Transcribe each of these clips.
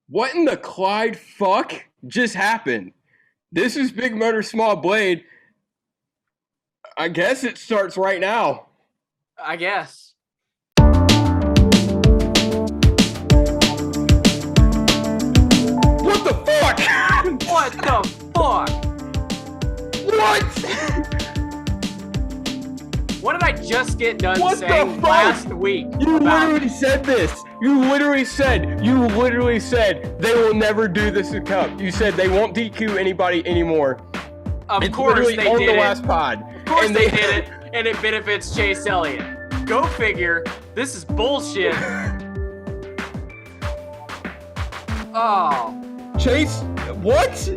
What in the Clyde fuck just happened? This is Big Motor Small Blade. I guess it starts right now. I guess. What the fuck? What the fuck? What? What did I just get done What saying the fuck? last week? You literally said this. You literally said they will never do this to Cup. You said they won't DQ anybody anymore. Of course they on did the it. last pod. Of course they did it, and it benefits Chase Elliott. Go figure. This is bullshit. Oh. Chase, what?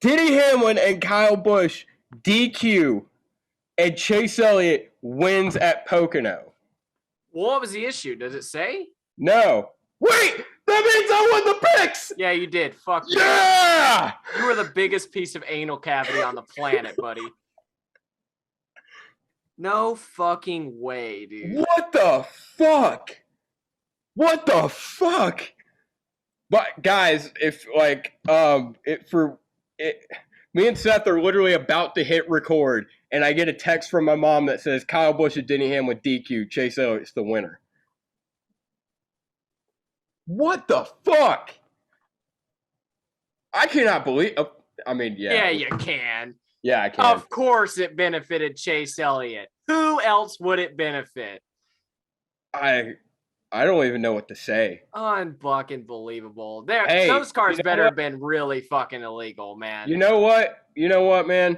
Denny Hamlin and Kyle Busch DQ, and Chase Elliott wins at Pocono. Well, what was the issue? Does it say? No. Wait! That means I won the picks! Yeah, you did. Fuck you. Yeah! You were the biggest piece of anal cavity on the planet, buddy. No fucking way, dude. What the fuck? What the fuck? But guys, me and Seth are literally about to hit record, and I get a text from my mom that says Kyle Busch and Denny Hamlin DQ, Chase Elliott's the winner. What the fuck? I cannot believe. Yeah, you can. Yeah, I can. Of course it benefited Chase Elliott. Who else would it benefit? I don't even know what to say. Unfucking believable. Hey, those cars you know better what? have been really fucking illegal, man. You know what? You know what, man?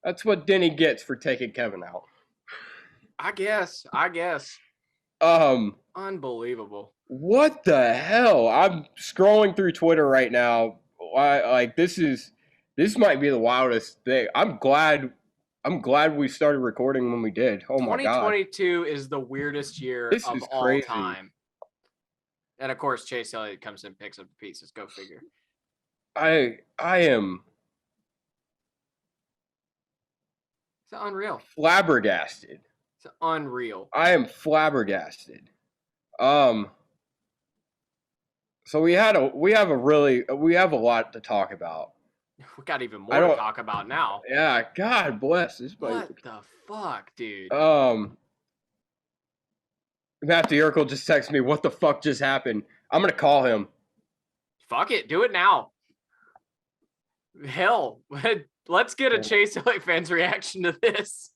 That's what Denny gets for taking Kevin out. I guess. Unbelievable. What the hell? I'm scrolling through Twitter right now. This might be the wildest thing. I'm glad we started recording when we did. Oh my god. 2022 is the weirdest year This of is all crazy. time. And of course, Chase Elliott comes in and picks up the pieces. Go figure. I am It's unreal. flabbergasted. It's unreal. I am flabbergasted. So we have a lot to talk about. We got even more to talk about now. Yeah, God bless this place. What the fuck, dude? Matthew Urkel just texted me, what the fuck just happened? I'm gonna call him. Fuck it, do it now. Hell, let's get a Chase Elliott fan's reaction to this.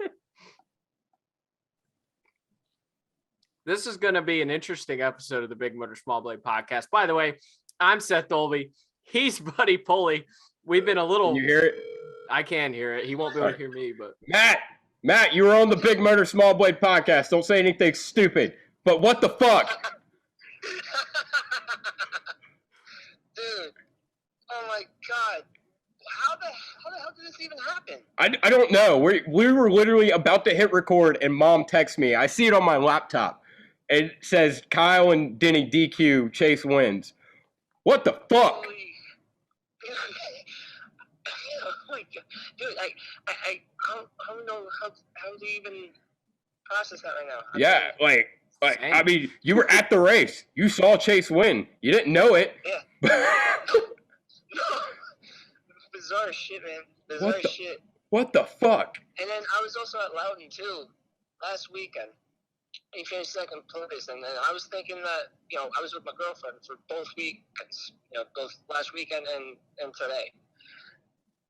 This is going to be an interesting episode of the Big Motor Small Blade podcast. By the way, I'm Seth Dolby. He's Buddy Pulley. We've been a little... Can you hear it? I can hear it. He won't be able to hear me, but... Matt, you were on the Big Motor Small Blade podcast. Don't say anything stupid. But what the fuck? Dude, oh my god. How the hell did this even happen? I don't know. We were literally about to hit record, and Mom texts me. I see it on my laptop. It says Kyle and Denny DQ, Chase wins. What the fuck? Holy... oh my god. Dude, I don't know how to even process that right now. Yeah, I mean, you were at the race. You saw Chase win. You didn't know it. Yeah. Bizarre shit, man. Bizarre shit. What the fuck? And then I was also at Loudon, too, last weekend. He finished second place. And then I was thinking that, I was with my girlfriend for both weekends. Both last weekend and today.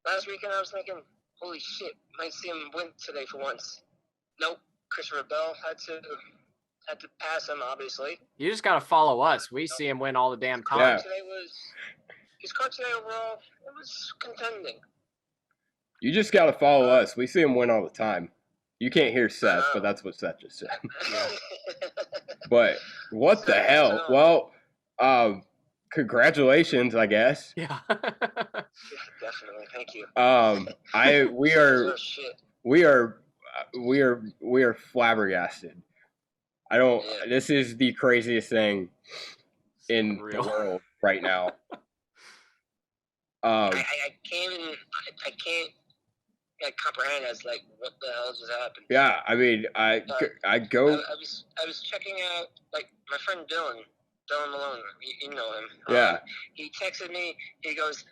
Last weekend I was thinking, holy shit, might see him win today for once. Nope. Christopher Bell had to pass him, obviously. You just got to follow us. We see him win all the damn time. Yeah. His car today overall, it was contending. You just got to follow us. We see him win all the time. You can't hear Seth, but that's what Seth just said. But what the hell? Well, congratulations, I guess. Yeah. Yeah, definitely. Thank you. We are flabbergasted. This is the craziest thing in the world right now. I can't comprehend as what the hell just happened. Yeah, I mean, I was checking out my friend Dylan. Dylan Malone. You know him. Yeah. He texted me. He goes,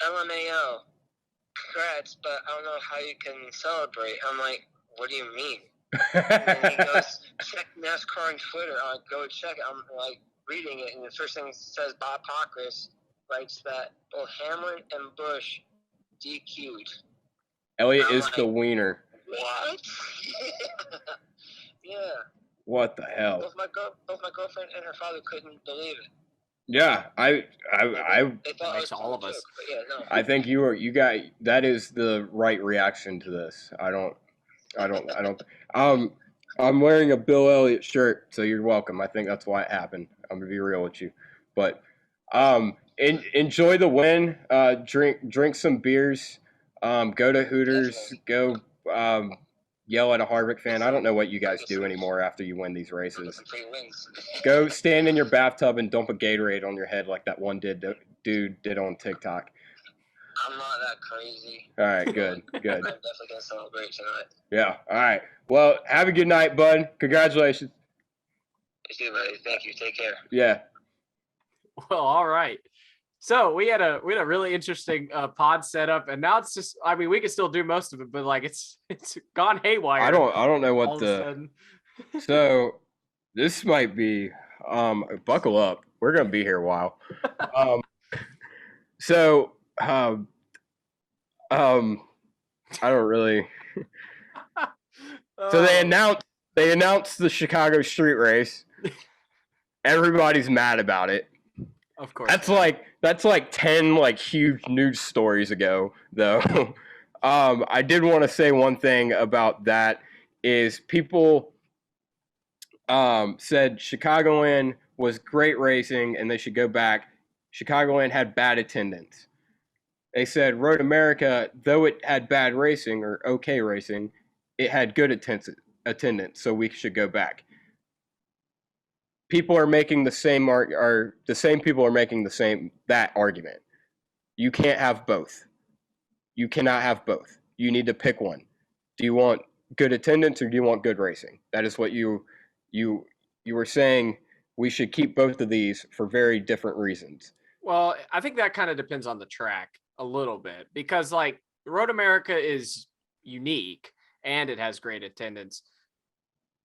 LMAO, congrats, but I don't know how you can celebrate. I'm like, what do you mean? And then he goes, check NASCAR on Twitter. I go check it. I'm like reading it, and the first thing it says, Bob Pockris writes that both Hamlin and Bush DQ'd. Elliott I'm is like, the wiener. What? Yeah. What the hell? Both my girlfriend and her father couldn't believe it. Yeah, I They thought makes it was all of us. joke, but yeah, no. I think you got that is the right reaction to this. I don't. I'm wearing a Bill Elliott shirt, so you're welcome. I think that's why it happened. I'm gonna be real with you, but enjoy the win. Drink some beers. Go to Hooters. Go yell at a Harvick fan. I don't know what you guys do anymore after you win these races. Go stand in your bathtub and dump a Gatorade on your head like that one dude did on TikTok. I'm not that crazy. All right, good. I'm definitely gonna celebrate tonight. Yeah, all right. Well, have a good night, bud. Congratulations. You too, buddy. Thank you. Take care. Yeah. Well, all right. So we had a really interesting pod setup, and now it's just, I mean, we can still do most of it, but like it's gone haywire. I don't know all what of a sudden. So this might be buckle up. We're gonna be here a while. I don't really. So they announced the Chicago street race. Everybody's mad about it. Of course. That's like 10 like huge news stories ago, though. I did want to say one thing about that is people said Chicagoland was great racing and they should go back. Chicagoland had bad attendance. They said Road America, though it had bad racing or okay racing, it had good attendance, so we should go back. People are making the same people are making that argument. You can't have both. You cannot have both. You need to pick one. Do you want good attendance or do you want good racing? That is what you were saying. We should keep both of these for very different reasons. Well, I think that kind of depends on the track a little bit, because like Road America is unique and it has great attendance.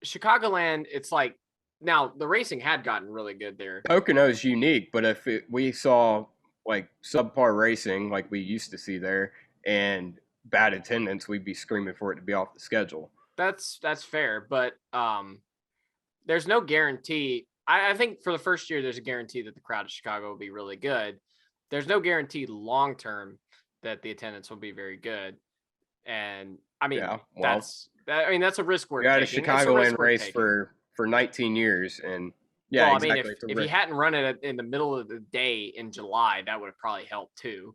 Chicagoland, it's like, now the racing had gotten really good there. Pocono is unique, but if we saw like subpar racing like we used to see there and bad attendance, we'd be screaming for it to be off the schedule. That's fair, but there's no guarantee. I think for the first year, there's a guarantee that the crowd of Chicago will be really good. There's no guarantee long term that the attendance will be very good. And I mean, that's a risk we're taking. We had a Chicagoland race for 19 years, and yeah, well, exactly. I mean, if you hadn't run it in the middle of the day in July, that would have probably helped too.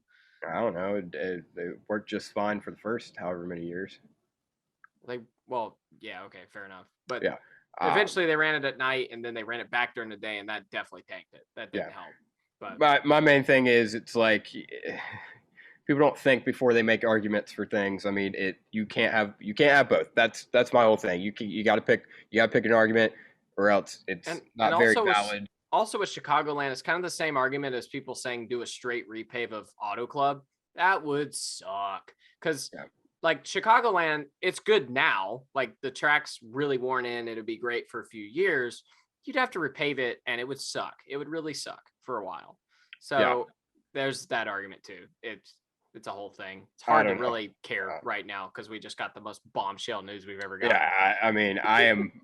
I don't know. It worked just fine for the first however many years. Yeah, okay, fair enough. But yeah. Eventually, they ran it at night, and then they ran it back during the day, and that definitely tanked it. That didn't help. But my main thing is, it's like people don't think before they make arguments for things. I mean, you can't have both. That's my whole thing. You got to pick an argument, or else it's not very valid. Also, with Chicagoland, it's kind of the same argument as people saying do a straight repave of Auto Club. That would suck because. Yeah. Like Chicagoland, it's good now. Like the track's really worn in. It'd be great for a few years. You'd have to repave it and it would suck. It would really suck for a while. So there's that argument too. It's a whole thing. It's hard to really care right now because we just got the most bombshell news we've ever got. Yeah, I mean,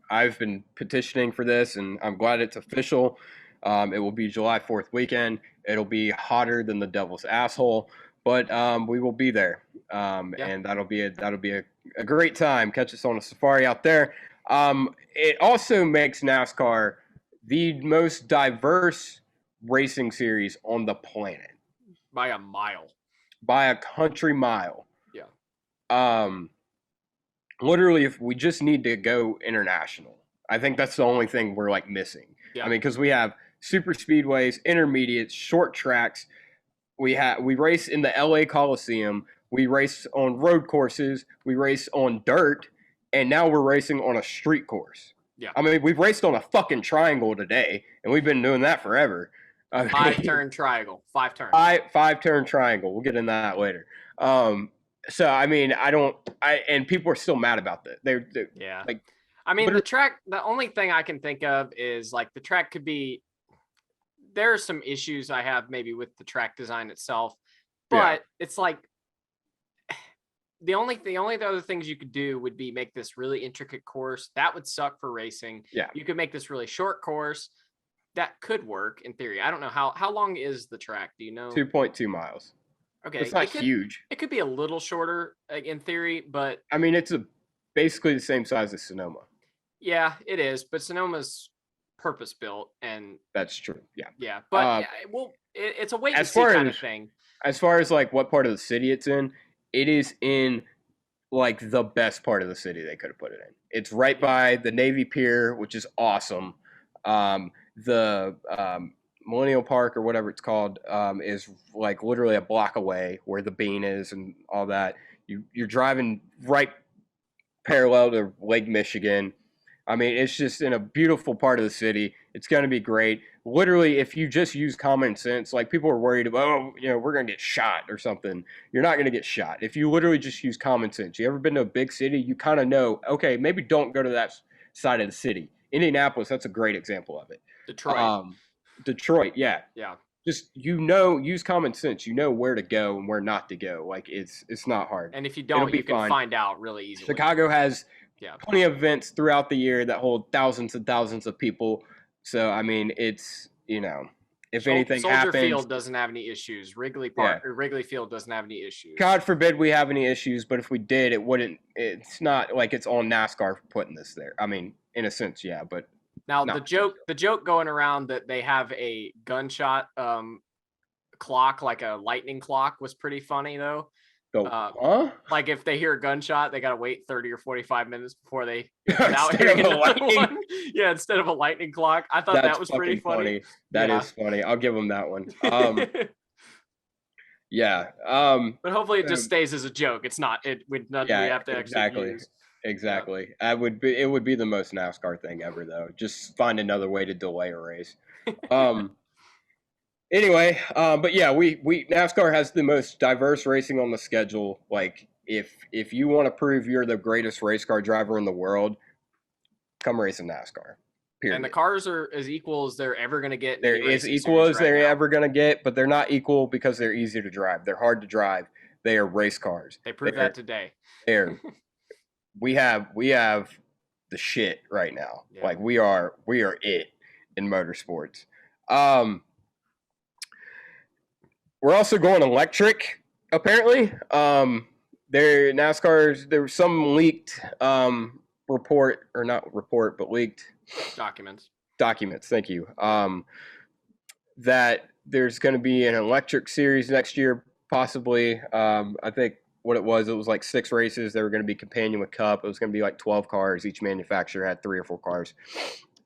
I've been petitioning for this and I'm glad it's official. It will be July 4th weekend. It'll be hotter than the devil's asshole. But we will be there, and that'll be a great time. Catch us on a safari out there. It also makes NASCAR the most diverse racing series on the planet by a mile, by a country mile. Yeah. Literally, if we just need to go international, I think that's the only thing we're like missing. Yeah. I mean, because we have super speedways, intermediates, short tracks. We race in the LA Coliseum. We race on road courses. We race on dirt, and now we're racing on a street course. Yeah. I mean, we've raced on a fucking triangle today, and we've been doing that forever. I mean, 5-turn triangle, 5 turns. Five-turn triangle. We'll get into that later. So I mean, and people are still mad about that. They're yeah. like, I mean, the track. The only thing I can think of is like the track could be. There are some issues I have maybe with the track design itself, but it's like the only other things you could do would be make this really intricate course. That would suck for racing. Yeah. You could make this really short course. That could work in theory. I don't know how long is the track? Do you know? 2.2 miles. Okay. It's not huge. It could be a little shorter in theory, but I mean, it's basically the same size as Sonoma. Yeah, it is. But Sonoma's purpose built, and that's true. Yeah. Yeah, but it's a wait and see kind of thing. As far as like what part of the city it's in, it is in like the best part of the city they could have put it in. It's right by the Navy Pier, which is awesome. The Millennial Park or whatever it's called is like literally a block away where the Bean is and all that. You're driving right parallel to Lake Michigan. I mean, it's just in a beautiful part of the city. It's going to be great. Literally, if you just use common sense, like people are worried about, we're going to get shot or something. You're not going to get shot. If you literally just use common sense. You ever been to a big city? You kind of know, okay, maybe don't go to that side of the city. Indianapolis, that's a great example of it. Detroit, yeah. Yeah. Just, use common sense. You know where to go and where not to go. Like, it's not hard. And if you don't, you can find out really easily. Chicago has plenty of events throughout the year that hold thousands and thousands of people. So, I mean, it's, if anything Soldier happens. Field doesn't have any issues. Wrigley Park or Wrigley Field doesn't have any issues. God forbid we have any issues, but if we did, it's not like it's on NASCAR for putting this there. I mean, in a sense, yeah, but. Now, the joke going around that they have a gunshot clock, like a lightning clock, was pretty funny, though. Like if they hear a gunshot, they got to wait 30 or 45 minutes before they out hearing another one. Yeah, instead of a lightning clock. I thought that was pretty funny. That is funny. I'll give them that one. Yeah. But hopefully it just stays as a joke. It's not. We have to actually use. Exactly. It would be the most NASCAR thing ever, though. Just find another way to delay a race. Anyway, but yeah, we NASCAR has the most diverse racing on the schedule. Like, if you want to prove you're the greatest race car driver in the world, come race in NASCAR. Period. And the cars are as equal as they're ever going to get. They're as equal as they're ever going to get, but they're not equal because they're easy to drive. They're hard to drive. They are race cars. They proved that today. We have the shit right now. Yeah. Like we are it in motorsports. We're also going electric, apparently. There was some leaked report, or not report, but leaked documents. Thank you. That there's going to be an electric series next year, possibly. I think what it was like 6 races. They were going to be companion with Cup. It was going to be like 12 cars. Each manufacturer had 3 or 4 cars.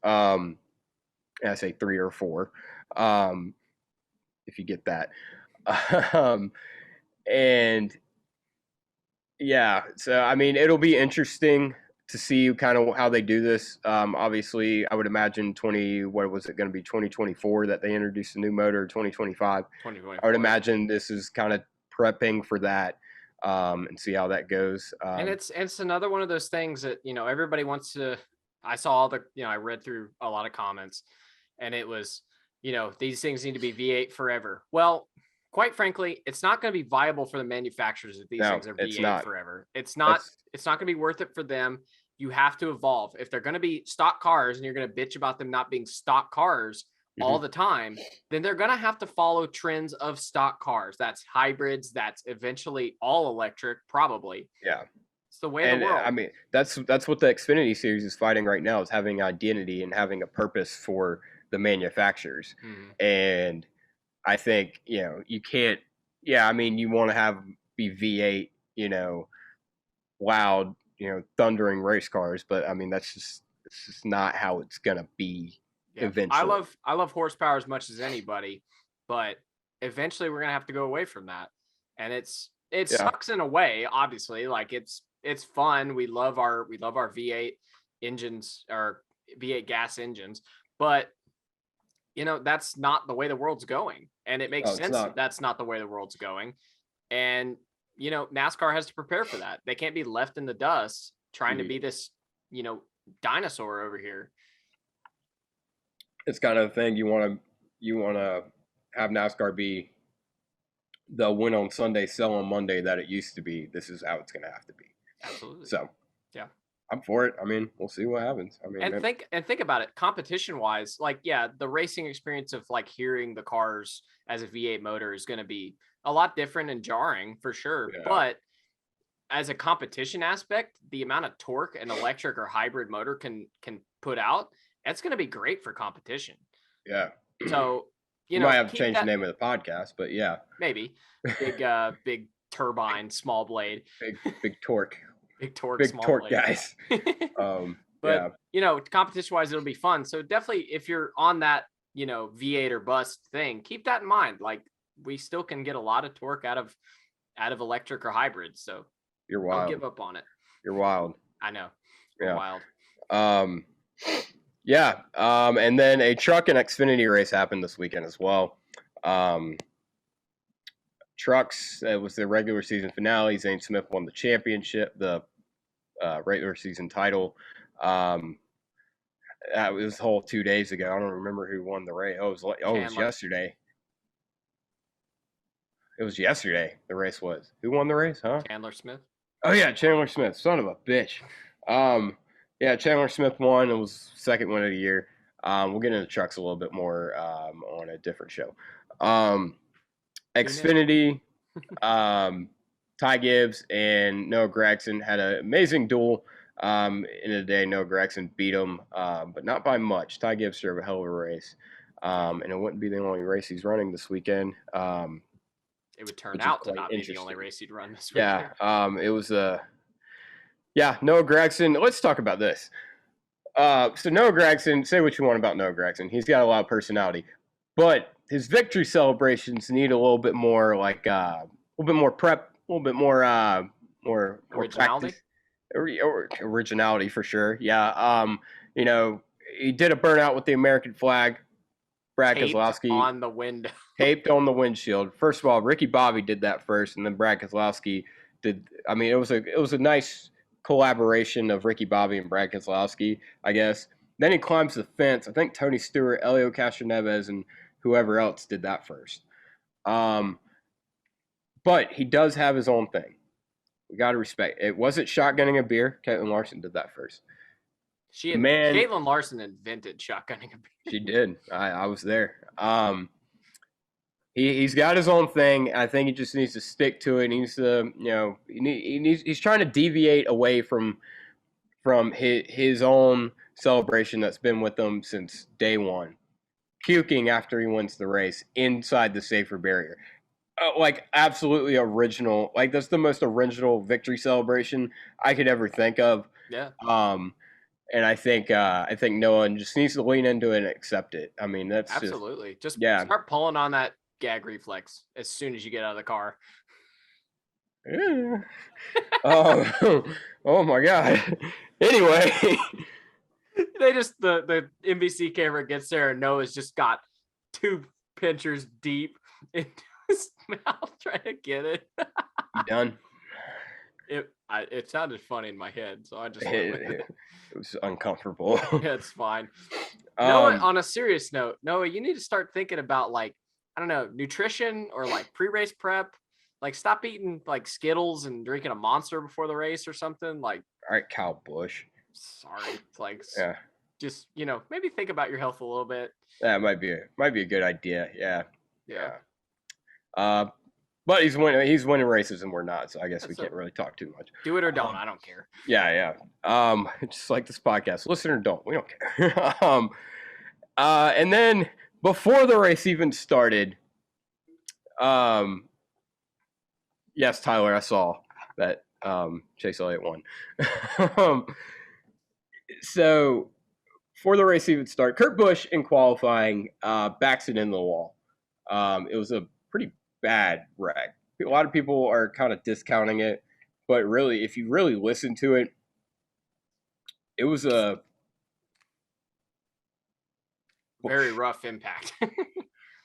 I say 3 or 4, if you get that. And yeah, so I mean, it'll be interesting to see kind of how they do this. Obviously, I would imagine 2024 that they introduced a new motor, 2025. I would imagine this is kind of prepping for that, and see how that goes. And it's another one of those things that, everybody wants to. I saw all the, I read through a lot of comments, and it was, these things need to be V8 forever. Well, quite frankly, it's not going to be viable for the manufacturers if these things are V8 forever. It's not going to be worth it for them. You have to evolve. If they're going to be stock cars and you're going to bitch about them not being stock cars all the time, then they're going to have to follow trends of stock cars. That's hybrids. That's eventually all electric, probably. Yeah. It's the way of the world. I mean, that's what the Xfinity series is fighting right now, is having identity and having a purpose for the manufacturers. And I think, you can't, I mean, you want to be V8, loud, thundering race cars, but I mean, it's just not how it's going to be eventually. I love horsepower as much as anybody, but eventually we're going to have to go away from that. And it sucks in a way, obviously. Like it's fun. We love our V8 engines, or V8 gas engines. But, that's not the way the world's going. And it makes sense that's not the way the world's going. And, NASCAR has to prepare for that. They can't be left in the dust trying to be this, dinosaur over here. It's kind of the thing you want to have NASCAR be the win on Sunday, sell on Monday that it used to be. This is how it's going to have to be. Absolutely. So, yeah, I'm for it. I mean, we'll see what happens. I mean, think about it competition wise. Like, yeah, the racing experience of like hearing the cars as a V8 motor is going to be a lot different and jarring for sure. Yeah. But as a competition aspect, the amount of torque an electric or hybrid motor can put out, that's going to be great for competition. Yeah. So, you might have to change the name of the podcast, but yeah, maybe big turbine, small blade, big torque, big torque, big small torque blade. guys. But competition wise, it'll be fun. So definitely, if you're on that, V8 or bust thing, keep that in mind. Like, we still can get a lot of torque out of electric or hybrid. So you're wild. Don't give up on it. You're wild. I know. You're wild. Yeah. And then a truck and Xfinity race happened this weekend as well. Trucks, it was the regular season finale. Zane Smith won the championship, the regular season title. That was whole 2 days ago. I don't remember who won the race. It was yesterday. It was yesterday. The race was. Who won the race? Huh? Chandler Smith. Oh yeah, Chandler Smith. Son of a bitch. Yeah, Chandler Smith won. It was second win of the year. We'll get into trucks a little bit more on a different show. Xfinity, Ty Gibbs and Noah Gragson had an amazing duel. In the day, Noah Gragson beat him, but not by much. Ty Gibbs drove a hell of a race, and it wouldn't be the only race he's running this weekend. It would turn out to not be the only race he'd run this weekend. Yeah, it was Noah Gragson. Let's talk about this. So Noah Gragson, say what you want about Noah Gragson. He's got a lot of personality, but his victory celebrations need a little bit more, like a little bit more prep, a little bit more originality. Originality for sure. Yeah. He did a burnout with the American flag. Brad Keselowski on the window. Taped on the windshield. First of all, Ricky Bobby did that first, and then Brad Keselowski did. I mean, it was a nice collaboration of Ricky Bobby and Brad Keselowski, I guess. Then he climbs the fence. I think Tony Stewart, Elio Castroneves, and whoever else did that first. But he does have his own thing. We got to respect. It wasn't shotgunning a beer. Caitlin Larson did that first. Caitlin Larson invented shotgunning a beer. She did. I was there. He's got his own thing. I think he just needs to stick to it. He needs to, he's trying to deviate away from his own celebration that's been with him since day one. Puking after he wins the race inside the safer barrier. Like, absolutely original. Like, that's the most original victory celebration I could ever think of. Yeah. And I think Noah just needs to lean into it and accept it. I mean, that's absolutely just start pulling on that gag reflex as soon as you get out of the car. Yeah. Oh my God. Anyway, they just the NBC camera gets there and Noah's just got 2 pinchers deep into his mouth trying to get it. You done? It sounded funny in my head, so I just went with it. It was uncomfortable. Yeah, it's fine. Noah, on a serious note, Noah, you need to start thinking about, like, I don't know, nutrition or like pre-race prep. Like, stop eating like Skittles and drinking a Monster before the race or something. Like, all right, Kyle Busch. Sorry, it's like, yeah. Just maybe think about your health a little bit. That might be a good idea. Yeah. Yeah. But he's winning races and we're not, so I guess we can't really talk too much. Do it or don't. I don't care. Yeah. Just like this podcast. Listen or don't. We don't care. And then before the race even started, yes, Tyler, I saw that Chase Elliott won. So before the race even started, Kurt Busch in qualifying backs it into the wall. It was a pretty bad wreck. A lot of people are kind of discounting it, but really, if you really listen to it, it was a very rough impact.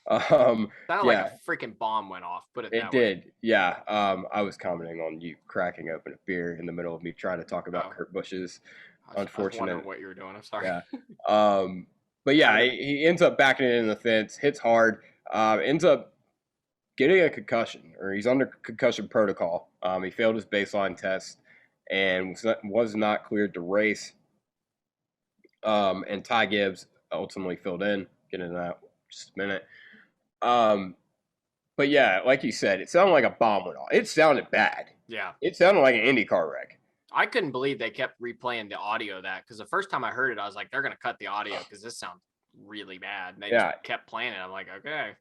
Um, Sounded like yeah, a freaking bomb went off. Put it it that way. did. Yeah. I was commenting on you cracking open a beer in the middle of me trying to talk about Oh, Kurt Busch's I was unfortunate. wondering what you were doing. I'm sorry. Yeah. But yeah, he ends up backing it in the fence, hits hard, ends up getting a concussion, or he's under concussion protocol. He failed his baseline test and was not cleared to race. And Ty Gibbs ultimately filled in. Get into that in just a minute. But yeah, like you said, it sounded like a bomb went off. It sounded bad. Yeah. It sounded like an IndyCar wreck. I couldn't believe they kept replaying the audio of that, because the first time I heard it, I was like, they're going to cut the audio because this sounds really bad. And they just kept playing it. I'm like, okay,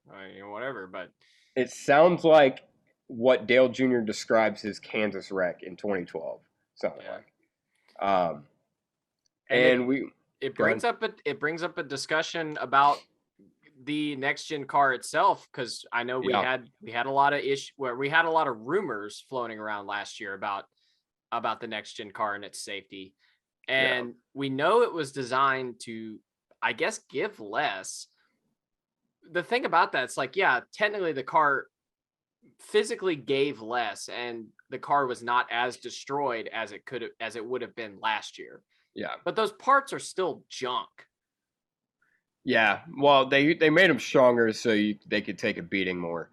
whatever. But it sounds like what Dale Jr. describes his Kansas wreck in 2012. Sounded like. It brings up a discussion about the next gen car itself, because I know we had a lot of we had a lot of rumors floating around last year about the next gen car and its safety, and we know it was designed to, I guess, give less. The thing about that, it's like, yeah, technically the car physically gave less, and the car was not as destroyed as it would have been last year. Yeah, but those parts are still junk. Yeah, well, they made them stronger so they could take a beating more,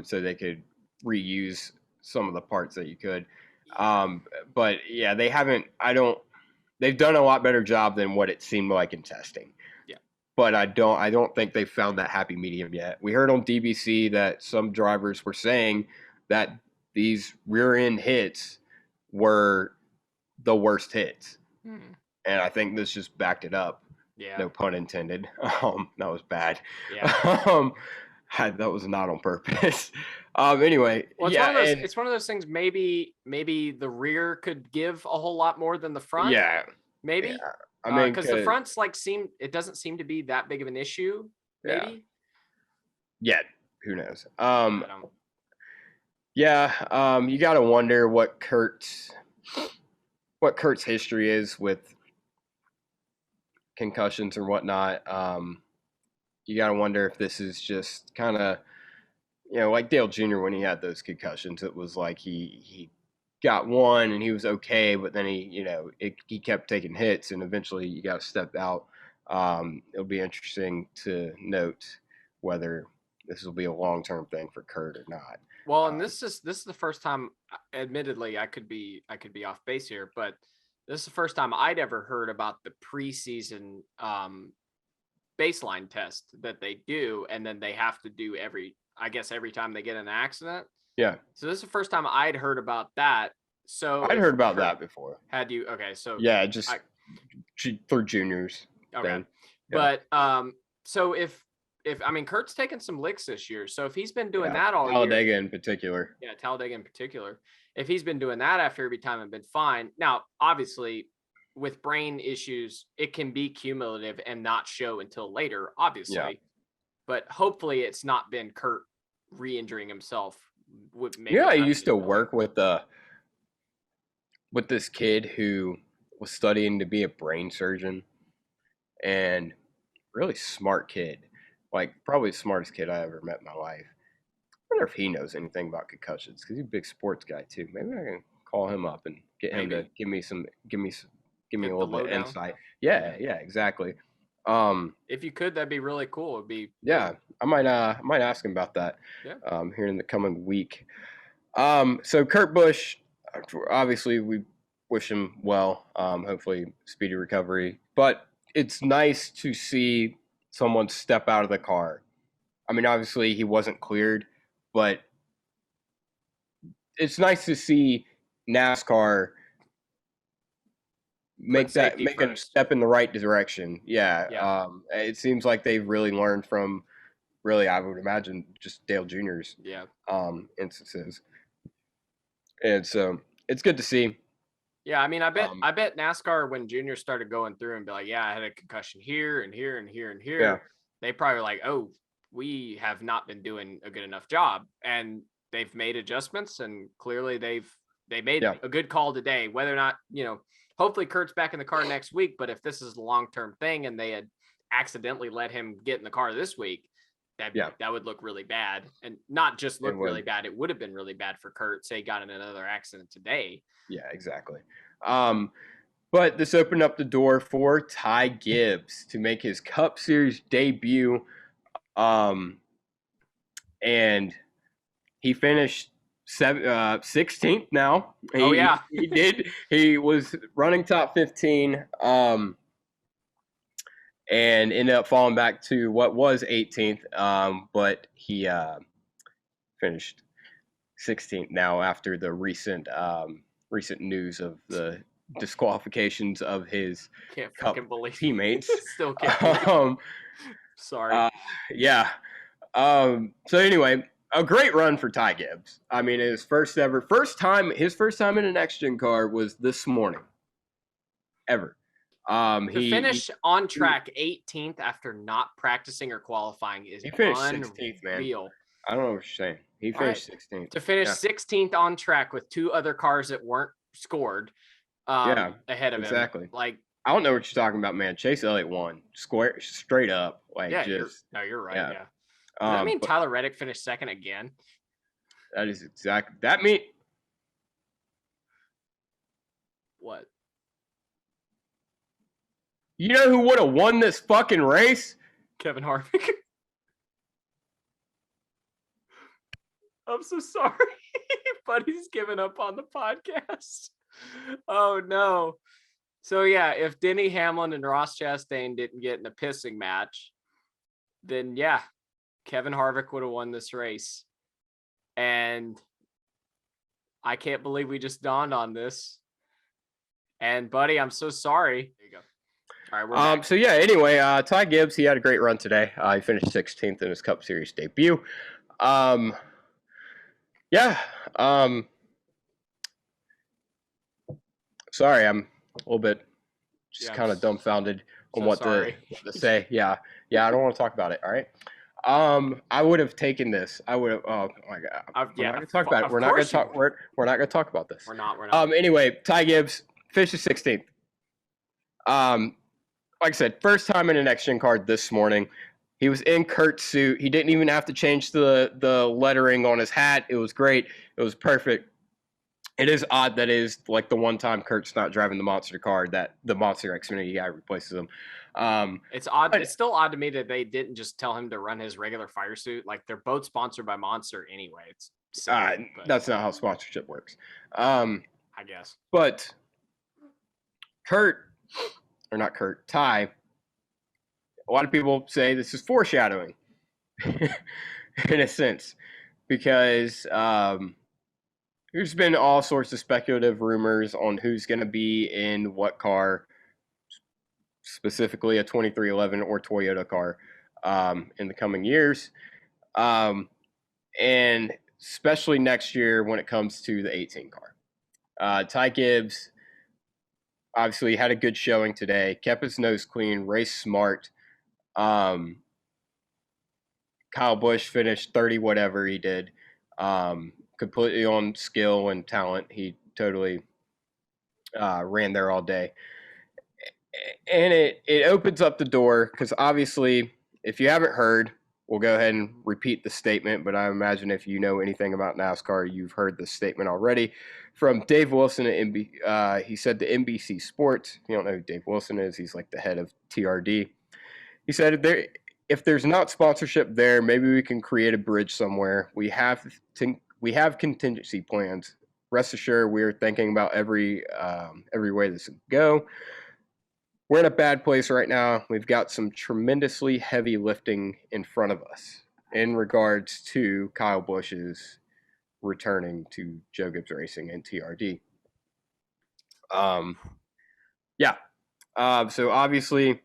so they could reuse some of the parts that you could. But yeah, they haven't. They've done a lot better job than what it seemed like in testing. Yeah, but I don't think they found that happy medium yet. We heard on DBC that some drivers were saying that these rear end hits were the worst hits, and I think this just backed it up. Yeah. No pun intended. That was bad. Yeah. That was not on purpose. Anyway, well, it's one of those things. Maybe the rear could give a whole lot more than the front. Yeah. Maybe. Yeah. I mean, because the fronts it doesn't seem to be that big of an issue. Maybe. Yeah. Who knows? Yeah. You got to wonder what Kurt's history is with concussions and whatnot. You got to wonder if this is just kind of, like Dale Jr. when he had those concussions. It was like he got one and he was okay, but then he kept taking hits, and eventually you got to step out. It'll be interesting to note whether this will be a long-term thing for Kurt or not. Well, and this is the first time, admittedly, I could be off base here, but this is the first time I'd ever heard about the preseason baseline test that they do, and then they have to do every time they get in an accident. Yeah. So this is the first time I'd heard about that. So I'd heard about that before. Had you? Okay, so yeah, just for juniors. Okay, thing. But so if I mean, Kurt's taken some licks this year, so if he's been doing that all Talladega year, in particular. Yeah, Talladega in particular. If he's been doing that after every time and been fine. Now, obviously, with brain issues, it can be cumulative and not show until later, obviously. Yeah. But hopefully it's not been Kurt re-injuring himself. I used to work with this kid who was studying to be a brain surgeon, and really smart kid. Like, probably the smartest kid I ever met in my life. I wonder if he knows anything about concussions, because he's a big sports guy too. Maybe I can call him up and get him to give me a little bit of insight. Yeah, exactly. If you could, that'd be really cool. It'd be I might ask him about that. Yeah. Here in the coming week. So Kurt Busch, obviously we wish him well. Hopefully speedy recovery. But it's nice to see someone step out of the car. I mean, obviously he wasn't cleared, but it's nice to see NASCAR make a step in the right direction. Yeah. It seems like they've really learned from, I would imagine, just Dale Jr.'s instances. And so it's good to see. Yeah, I mean, I bet NASCAR, when Junior started going through and be like, I had a concussion here and here and here and here. Yeah. They probably were like, oh, we have not been doing a good enough job, and they've made adjustments, and clearly they made a good call today. Whether or not, hopefully Kurt's back in the car next week, but if this is a long-term thing and they had accidentally let him get in the car this week, that would look really bad. And not just look really bad, it would have been really bad for Kurt. Say he got in another accident today. Yeah, exactly. But this opened up the door for Ty Gibbs to make his Cup Series debut. And he finished 16th now. He did. He was running top 15 and ended up falling back to what was 18th. But he finished 16th now after the recent news of the disqualifications of his Cup teammates. Still can't. Sorry. So anyway, a great run for Ty Gibbs. I mean, his first time in an next gen car was this morning. Ever. To finish on track 18th after not practicing or qualifying is unreal. 16th, man. I don't know what you're saying. He finished 16th. To finish 16th on track with two other cars that weren't scored ahead of him. Exactly. Like, I don't know what you're talking about, man. Chase Elliott won straight up. Like, you're right. Yeah. Does that mean Tyler Reddick finished second again? That is exactly that mean. What? You know who would have won this fucking race? Kevin Harvick. I'm so sorry. Buddy's giving up on the podcast. Oh no. So yeah, if Denny Hamlin and Ross Chastain didn't get in a pissing match, then yeah, Kevin Harvick would have won this race. And I can't believe we just dawned on this. And Buddy, I'm so sorry. There you go. All right, we're back. So yeah, anyway, Ty Gibbs, he had a great run today. He finished 16th in his Cup Series debut. Sorry, I'm a little bit just kind of dumbfounded on what to say. Yeah, I don't want to talk about it. All right. I would have taken this. I would have. Oh my god. We're not going to talk about it. We're not going to talk. We're not going to talk about this. We're not. Anyway, Ty Gibbs finished 16th. Like I said, first time in an X-Gen card this morning. He was in Kurt's suit. He didn't even have to change the lettering on his hat. It was great. It was perfect. It is odd that is like the one time Kurt's not driving the Monster car that the Monster Xfinity guy replaces him. It's odd. But it's still odd to me that they didn't just tell him to run his regular fire suit. Like, they're both sponsored by Monster anyway. It's sad, that's not how sponsorship works. I guess. But Ty, a lot of people say this is foreshadowing in a sense, because there's been all sorts of speculative rumors on who's going to be in what car, specifically a 2311 or Toyota car in the coming years. And especially next year when it comes to the 18 car. Ty Gibbs obviously had a good showing today, kept his nose clean, raced smart. Kyle Busch finished 30 whatever he did, completely on skill and talent. He totally ran there all day. And it opens up the door, because obviously, if you haven't heard, we'll go ahead and repeat the statement, but I imagine if you know anything about NASCAR, you've heard the statement already from Dave Wilson at he said to NBC Sports. If you don't know who Dave Wilson is, he's like the head of TRD. He said, if there's not sponsorship there, maybe we can create a bridge somewhere. We have contingency plans. Rest assured, we're thinking about every way this would go. We're in a bad place right now. We've got some tremendously heavy lifting in front of us in regards to Kyle Busch's returning to Joe Gibbs Racing and TRD. So obviously,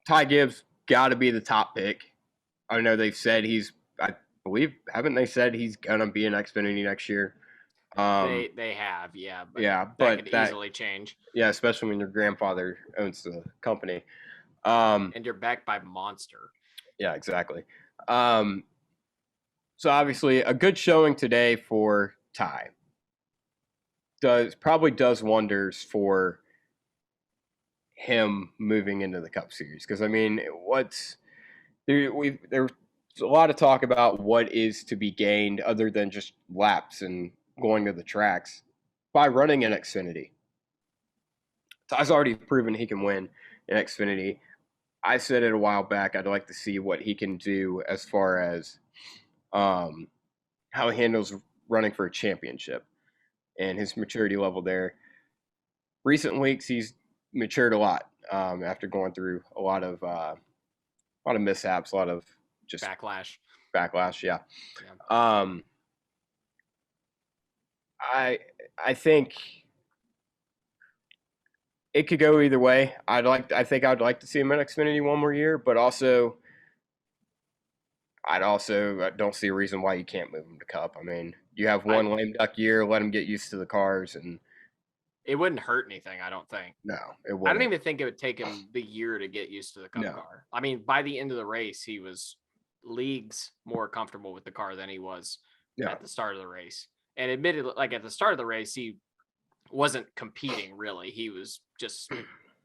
Ty Gibbs got to be the top pick. I know they've said haven't they said he's going to be in Xfinity next year? They have, but that could easily change. Yeah, especially when your grandfather owns the company. And you're backed by Monster. Yeah, exactly. So obviously a good showing today for Ty. Probably does wonders for him moving into the Cup Series? Because I mean, there's a lot of talk about what is to be gained other than just laps and going to the tracks by running in Xfinity. Ty's already proven he can win in Xfinity. I said it a while back. I'd like to see what he can do as far as how he handles running for a championship and his maturity level there. Recent weeks, he's matured a lot after going through a lot of mishaps, a lot of just backlash. Yeah. I think it could go either way. I think I'd like to see him in Xfinity one more year, but also I don't see a reason why you can't move him to Cup. I mean, you have one lame duck year, let him get used to the cars, and it wouldn't hurt anything, I don't think. No, it wouldn't. I don't even think it would take him the year to get used to the Cup car. I mean, by the end of the race, he was leagues more comfortable with the car than he was at the start of the race. And admittedly, like at the start of the race, he wasn't competing really. He was just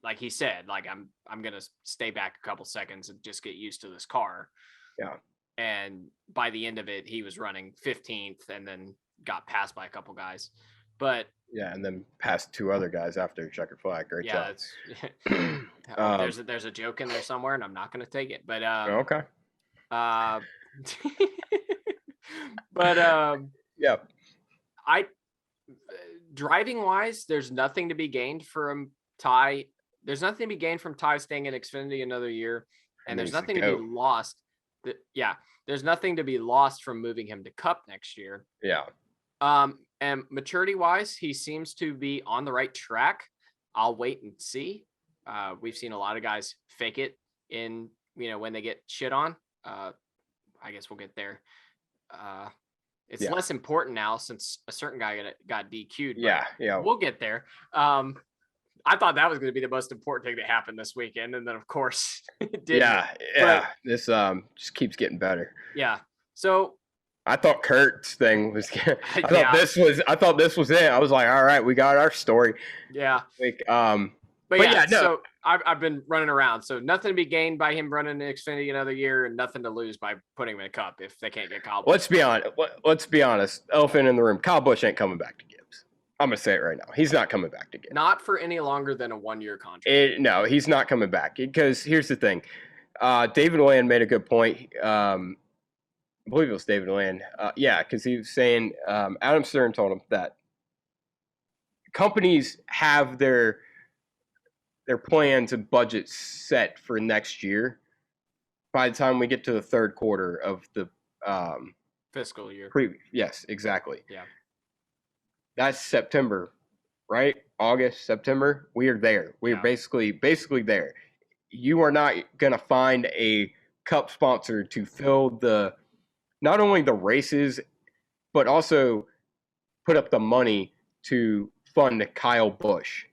like he said, like I'm gonna stay back a couple seconds and just get used to this car. Yeah. And by the end of it, he was running 15th and then got passed by a couple guys. But yeah, and then passed two other guys after checkered flag. Great job. There's a joke in there somewhere, and I'm not going to take it. But okay. But yeah. Driving wise, there's nothing to be gained from Ty. There's nothing to be gained from Ty staying at Xfinity another year, and there's nothing to be lost. There's nothing to be lost from moving him to Cup next year. Yeah. And maturity wise, he seems to be on the right track. I'll wait and see. We've seen a lot of guys fake it in, when they get shit on. I guess we'll get there. It's less important now since a certain guy got DQ'd. Yeah. We'll get there. I thought that was going to be the most important thing that happened this weekend, and then of course it did. Yeah. But this just keeps getting better. Yeah. So I thought Kurt's thing was. I thought this was it. I was like, all right, we got our story. Yeah. Like, but yeah, no. So I've been running around. So nothing to be gained by him running to Xfinity another year, and nothing to lose by putting him in a Cup if they can't get Kyle Busch. Let's be honest. Elephant in the room. Kyle Busch ain't coming back to Gibbs. I'm gonna say it right now. He's not coming back to Gibbs. Not for any longer than a 1-year contract. No, he's not coming back because here's the thing. David Land made a good point. I believe it was David Land. Because he was saying Adam Stern told him that companies have their plans and budgets set for next year by the time we get to the third quarter of the fiscal year. Yes, exactly. Yeah. That's September, right? August, September. We are there. We are basically there. You are not going to find a Cup sponsor to fill not only the races, but also put up the money to fund Kyle Busch.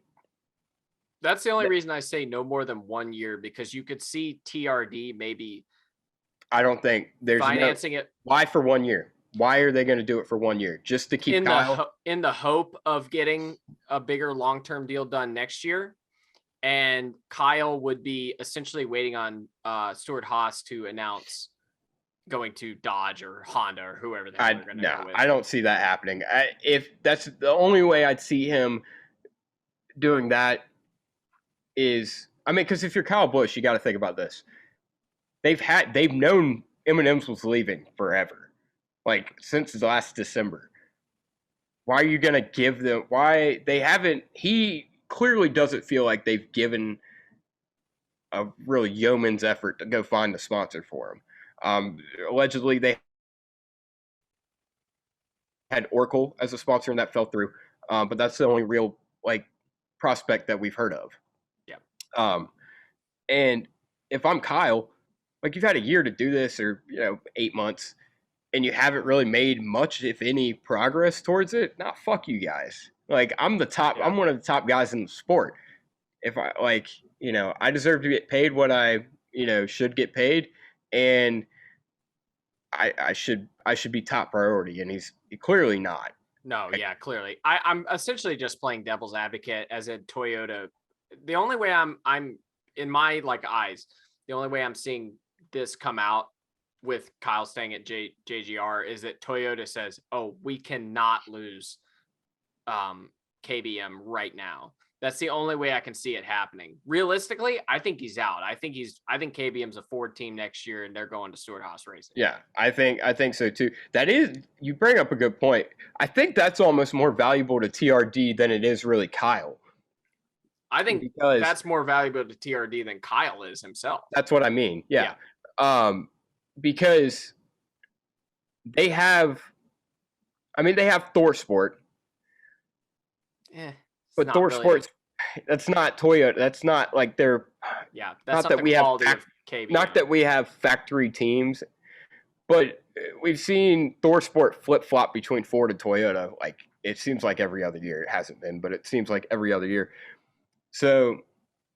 That's the only reason I say no more than 1 year, because you could see TRD maybe. I don't think there's financing it. Why for 1 year? Why are they going to do it for 1 year? Just to keep Kyle? In the hope of getting a bigger long-term deal done next year. And Kyle would be essentially waiting on Stuart Haas to announce going to Dodge or Honda or whoever they're going to go with. I don't see that happening. If that's the only way I'd see him doing that is, because if you're Kyle Busch, you got to think about this. They've known M&M's was leaving forever, like since last December. Why are you going to give them? Why they haven't? He clearly doesn't feel like they've given a really yeoman's effort to go find a sponsor for him. Allegedly, they had Oracle as a sponsor, and that fell through. But that's the only real prospect that we've heard of. Yeah. And if I'm Kyle, you've had a year to do this, or 8 months, and you haven't really made much, if any, progress towards it. Nah, fuck you guys. I'm the top. Yeah. I'm one of the top guys in the sport. If I deserve to get paid what I should get paid. And I should be top priority, and he's clearly not. No, yeah, clearly. I'm essentially just playing devil's advocate, as in Toyota the only way I'm in my like eyes, the only way I'm seeing this come out with Kyle staying at JGR is that Toyota says, "Oh, we cannot lose KBM right now." That's the only way I can see it happening. Realistically, I think he's out. I think KBM's a Ford team next year, and they're going to Stewart-Haas Racing. Yeah, I think so too. That is, you bring up a good point. I think that's almost more valuable to TRD than it is really Kyle. I think because that's more valuable to TRD than Kyle is himself. That's what I mean. Yeah. Because they have Thor Sport. But Thor Sports, that's not Toyota. That's not like they're. Yeah, that's not that we have. Not that we have factory teams, but we've seen Thor Sport flip flop between Ford and Toyota. Like it seems like every other year. It hasn't been, but it seems like every other year. So,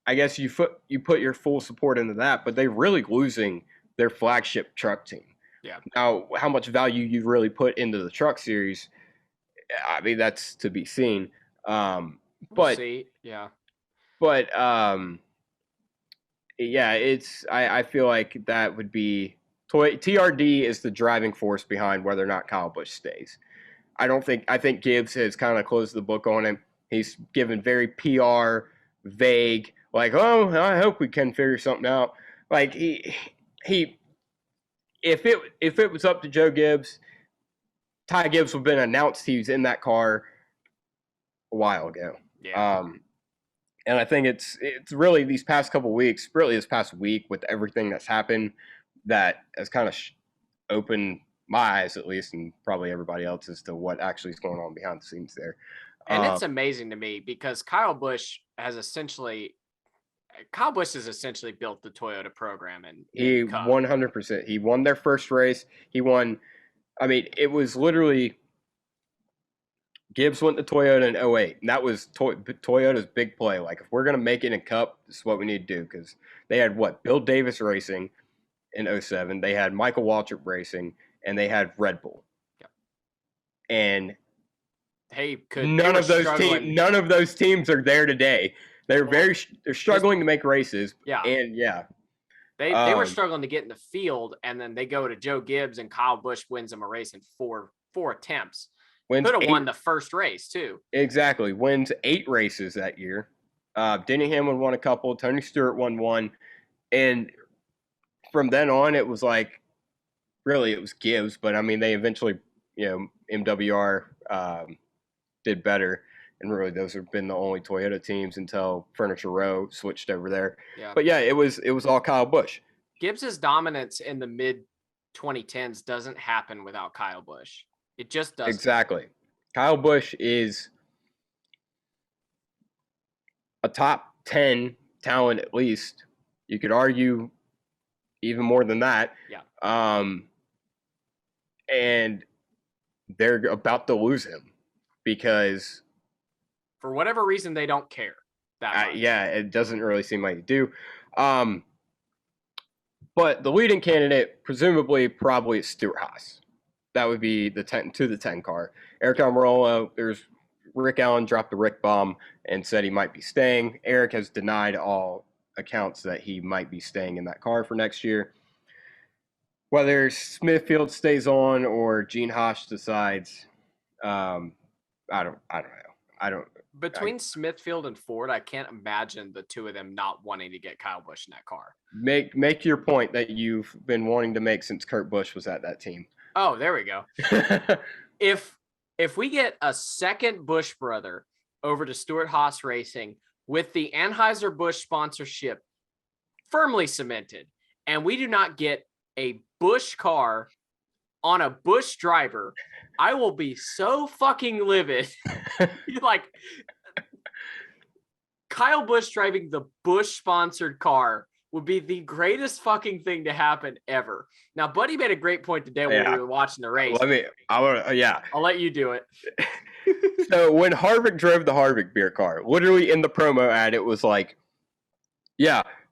I guess you put your full support into that, but they're really losing their flagship truck team. Yeah. Now, how much value you really put into the truck series, I mean, that's to be seen. We'll see. Yeah. But yeah, I feel like that would be TRD is the driving force behind whether or not Kyle Busch stays. I think Gibbs has kind of closed the book on him. He's given very PR vague, like, oh, I hope we can figure something out. Like if it was up to Joe Gibbs, Ty Gibbs would have been announced he was in that car a while ago. Yeah. And I think it's really these past couple weeks, really this past week with everything that's happened, that has kind of opened my eyes, at least, and probably everybody else, as to what actually is going on behind the scenes there. And it's amazing to me because Kyle Busch has essentially built the Toyota program, and he 100%. He won their first race. He won. I mean, it was literally Gibbs went to Toyota in 08, and that was Toyota's big play. Like, if we're going to make it in Cup, this is what we need to do, because they had Bill Davis Racing in 07. They had Michael Waltrip Racing, and they had Red Bull. Yeah. And none of those teams are there today. They're struggling to make races. Yeah. And yeah. They were struggling to get in the field, and then they go to Joe Gibbs, and Kyle Busch wins them a race in four attempts. Could have won the first race too. Exactly. Wins 8 races that year. Denny Hamlin won a couple. Tony Stewart won one. And from then on, it was like, really, it was Gibbs. But, I mean, they eventually, MWR did better. And really, those have been the only Toyota teams until Furniture Row switched over there. Yeah. But, yeah, it was all Kyle Busch. Gibbs's dominance in the mid-2010s doesn't happen without Kyle Busch. It just doesn't. Exactly. Kyle Busch is a top 10 talent, at least. You could argue even more than that. Yeah. And they're about to lose him because, for whatever reason, they don't care that much. Yeah, it doesn't really seem like they do. But the leading candidate, probably is Stewart-Haas. That would be the 10 car. Eric Almirola, Rick Allen dropped the Rick bomb and said he might be staying. Eric has denied all accounts that he might be staying in that car for next year. Whether Smithfield stays on or Gene Haas decides, I don't know. Between Smithfield and Ford, I can't imagine the two of them not wanting to get Kyle Busch in that car. Make your point that you've been wanting to make since Kurt Busch was at that team. Oh, there we go. If we get a second Busch brother over to Stewart-Haas Racing with the Anheuser-Busch sponsorship firmly cemented, and we do not get a Busch car on a Busch driver, I will be so fucking livid. Like, Kyle Busch driving the Busch-sponsored car would be the greatest fucking thing to happen ever. Now, Buddy made a great point today when we were watching the race. I'll let you do it. So when Harvick drove the Harvick beer car, literally in the promo ad, it was like,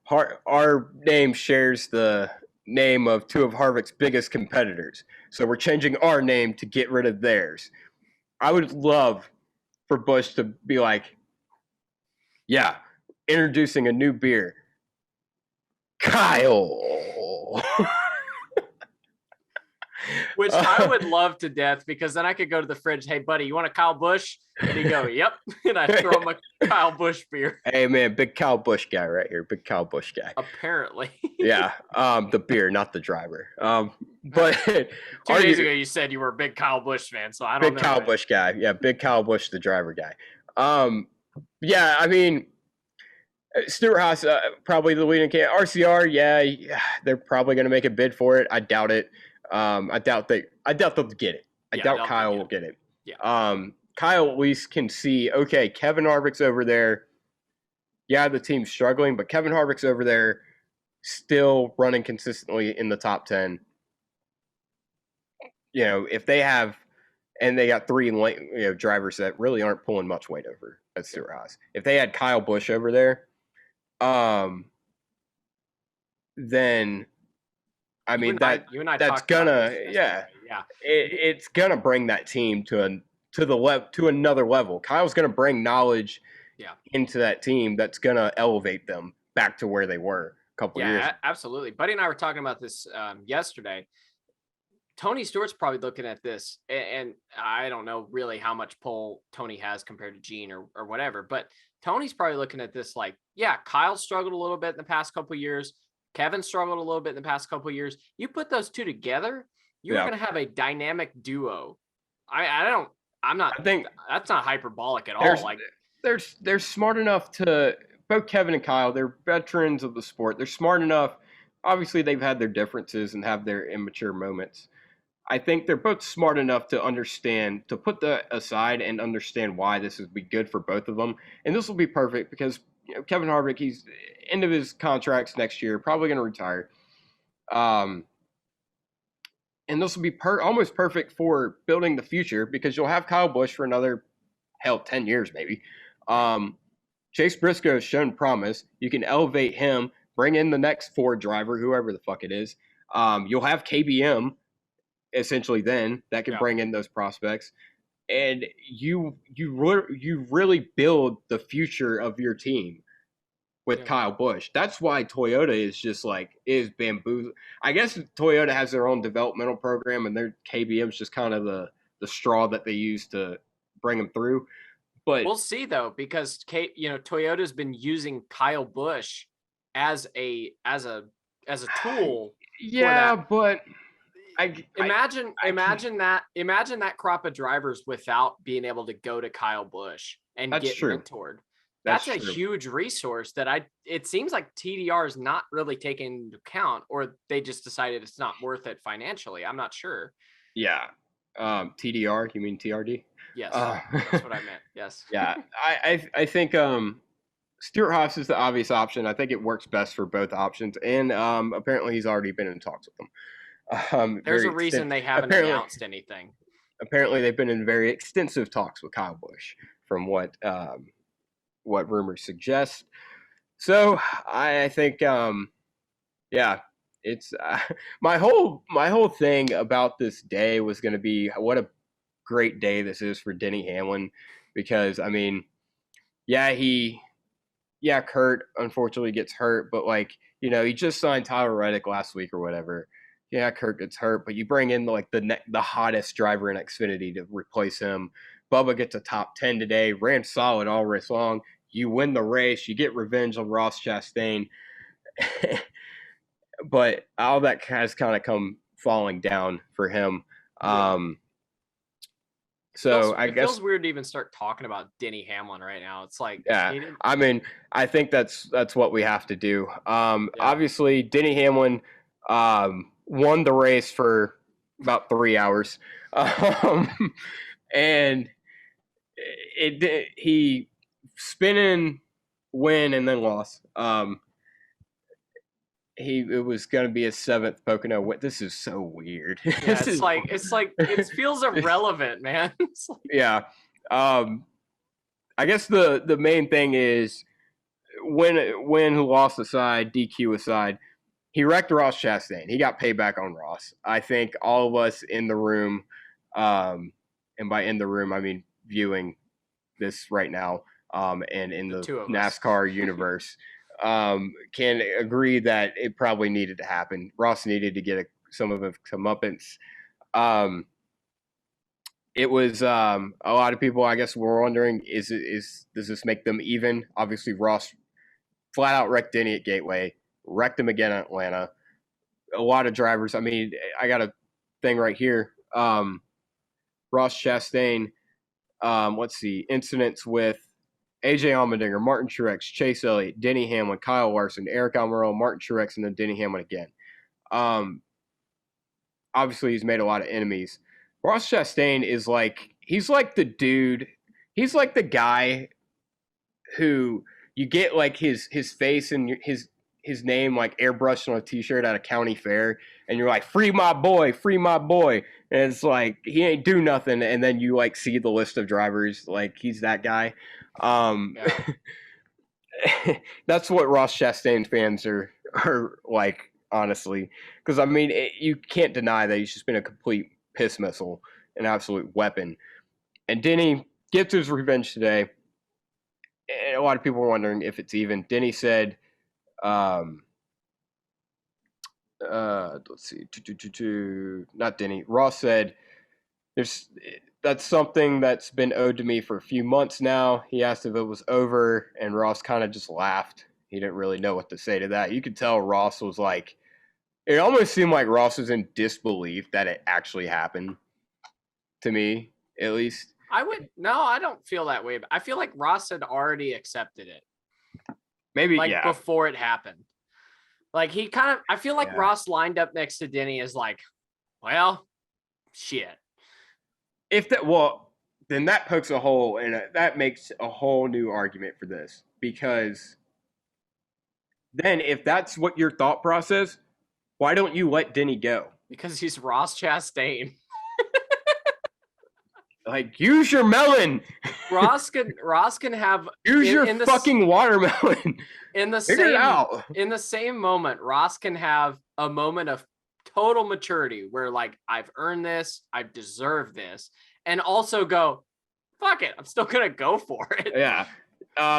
our name shares the name of two of Harvick's biggest competitors. So we're changing our name to get rid of theirs. I would love for Busch to be like, introducing a new beer. Kyle. Which I would love to death, because then I could go to the fridge. Hey, buddy, you want a Kyle Busch? And he'd go, yep. And I throw him a Kyle Busch beer. Hey, man, big Kyle Busch guy right here. Big Kyle Busch guy. Apparently. Yeah. The beer, not the driver. But 2 days ago, you said you were a big Kyle Busch fan, so I don't know. Big Kyle Busch guy. Yeah, big Kyle Busch, the driver guy. Yeah, I mean, Stewart-Haas, probably the leading candidate. RCR, yeah, they're probably going to make a bid for it. I doubt it. I doubt they'll get it. I doubt Kyle will get it. Yeah. Kyle at least can see, okay, Kevin Harvick's over there. Yeah, the team's struggling, but Kevin Harvick's over there still running consistently in the top 10. You know, if they have, and they got three drivers that really aren't pulling much weight over at Stewart-Haas. If they had Kyle Busch over there, then I mean that's gonna it's gonna bring that team to another level. Kyle's gonna bring knowledge into that team that's gonna elevate them back to where they were a couple years. Yeah, absolutely. Buddy and I were talking about this yesterday. Tony Stewart's probably looking at this, and I don't know really how much pull Tony has compared to Gene or whatever, but Tony's probably looking at this like, yeah, Kyle struggled a little bit in the past couple of years. Kevin struggled a little bit in the past couple of years. You put those two together, you're going to have a dynamic duo. I think that's not hyperbolic at all. Like they're smart enough to, both Kevin and Kyle, they're veterans of the sport. They're smart enough. Obviously they've had their differences and have their immature moments. I think they're both smart enough to understand, to put that aside and understand why this would be good for both of them. And this will be perfect because Kevin Harvick, he's end of his contracts next year, probably going to retire. And this will be almost perfect for building the future because you'll have Kyle Busch for another, 10 years maybe. Chase Briscoe has shown promise. You can elevate him, bring in the next Ford driver, whoever the fuck it is. You'll have KBM essentially then that can bring in those prospects. And you really build the future of your team with Kyle Busch. That's why Toyota is bamboozled. I guess Toyota has their own developmental program, and their KBM's just kind of the straw that they use to bring them through. But we'll see though, because Toyota's been using Kyle Busch as a tool. Yeah, but imagine that crop of drivers without being able to go to Kyle Busch and get mentored. That's a huge resource that it seems like TDR is not really taken into account, or they just decided it's not worth it financially. I'm not sure. Yeah. TDR, you mean TRD? Yes. That's what I meant. Yes. Yeah. I think Stewart-Haas is the obvious option. I think it works best for both options. And apparently he's already been in talks with them. There's a reason they haven't announced anything. Apparently they've been in very extensive talks with Kyle Busch from what rumors suggest. So I think, it's my whole thing about this day was going to be what a great day this is for Denny Hamlin, because I mean, Kurt unfortunately gets hurt, but he just signed Tyler Reddick last week or whatever. Yeah, Kurt gets hurt, but you bring in the hottest driver in Xfinity to replace him. Bubba gets a top 10 today, ran solid all race long. You win the race, you get revenge on Ross Chastain. But all that has kind of come falling down for him. It feels weird to even start talking about Denny Hamlin right now. It's like, I mean, I think that's what we have to do. Obviously, Denny Hamlin won the race for about 3 hours, and he spinning, win, and then lost. It was going to be his 7th Pocono. This is so weird. Yeah, it feels irrelevant, man. Yeah. I guess the main thing is when loss aside, DQ aside, he wrecked Ross Chastain. He got payback on Ross. I think all of us in the room, and by in the room, I mean viewing this right now, and in the two of us. NASCAR universe, can agree that it probably needed to happen. Ross needed to get some of his comeuppance. It was a lot of people, I guess, were wondering, does this make them even? Obviously, Ross flat out wrecked Denny at Gateway, wrecked him again at Atlanta. A lot of drivers. I mean, I got a thing right here. Ross Chastain, let's see, incidents with AJ Allmendinger, Martin Truex, Chase Elliott, Denny Hamlin, Kyle Larson, Eric Almirola, Martin Truex, and then Denny Hamlin again. Obviously, he's made a lot of enemies. Ross Chastain is he's like the dude, he's like the guy who you get like his face and his name like airbrushed on a t-shirt at a county fair, and you're like, free my boy, and it's like he ain't do nothing, and then you like see the list of drivers, like he's that guy. That's what Ross Chastain fans are like, honestly, because I mean you can't deny that he's just been a complete piss missile, an absolute weapon. And Denny gets his revenge today. And a lot of people were wondering if it's even. Denny said, let's see, not Denny. Ross said, that's something that's been owed to me for a few months now. He asked if it was over, and Ross kind of just laughed. He didn't really know what to say to that. You could tell Ross was like, it almost seemed like Ross was in disbelief that it actually happened, to me, at least. I don't feel that way, but I feel like Ross had already accepted it. Maybe, before it happened. Like, I feel like Ross lined up next to Denny as like, well, shit. Then that pokes a hole, and that makes a whole new argument for this. Because then if that's what your thought process, why don't you let Denny go? Because he's Ross Chastain. Like, use your melon. Ross can have your fucking watermelon. In the same moment, Ross can have a moment of total maturity where like, I've earned this, I've deserved this, and also go, fuck it, I'm still gonna go for it. Yeah.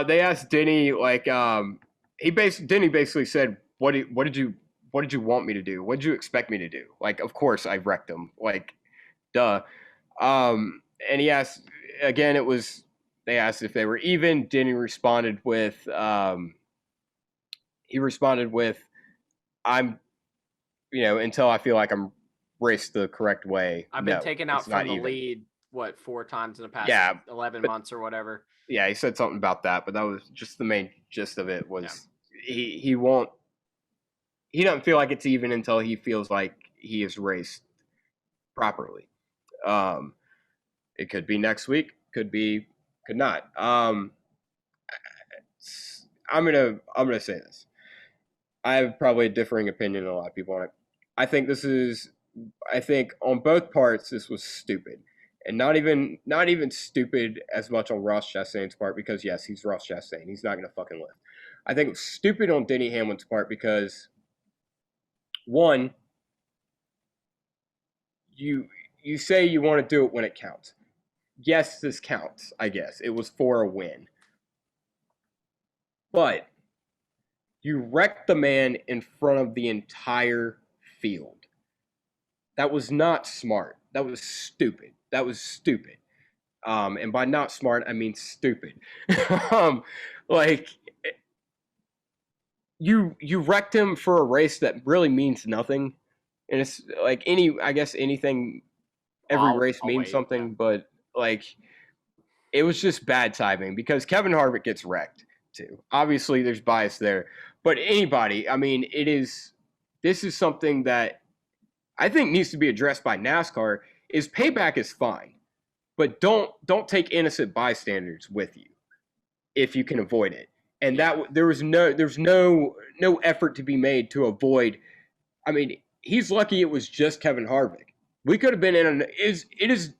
They asked Denny, like, Denny basically said, what did you want me to do? What did you expect me to do? Like, of course I wrecked him. Like, duh. And he asked again, they asked if they were even. Denny responded with, I'm, until I feel like I'm raced the correct way. I've been taken out from the lead, 4 times in the past 11 months or whatever. Yeah, he said something about that, but that was just the main gist of it was he doesn't feel like it's even until he feels like he is raced properly. It could be next week, could not. I'm gonna say this. I have probably a differing opinion than a lot of people on it. I think on both parts this was stupid. And not even stupid as much on Ross Chastain's part, because yes, he's Ross Chastain. He's not gonna fucking live. I think it was stupid on Denny Hamlin's part because, one, you say you want to do it when it counts. Yes, this counts, I guess. It was for a win. But you wrecked the man in front of the entire field. That was not smart. That was stupid. And by not smart, I mean stupid. Like, you wrecked him for a race that really means nothing. And it's like anything, every race means something, but like, it was just bad timing because Kevin Harvick gets wrecked too. Obviously there's bias there, but anybody, I mean, this is something that I think needs to be addressed by NASCAR. Is payback is fine, but don't take innocent bystanders with you if you can avoid it. And that there's no effort to be made to avoid. I mean, he's lucky it was just Kevin Harvick. We could have been it is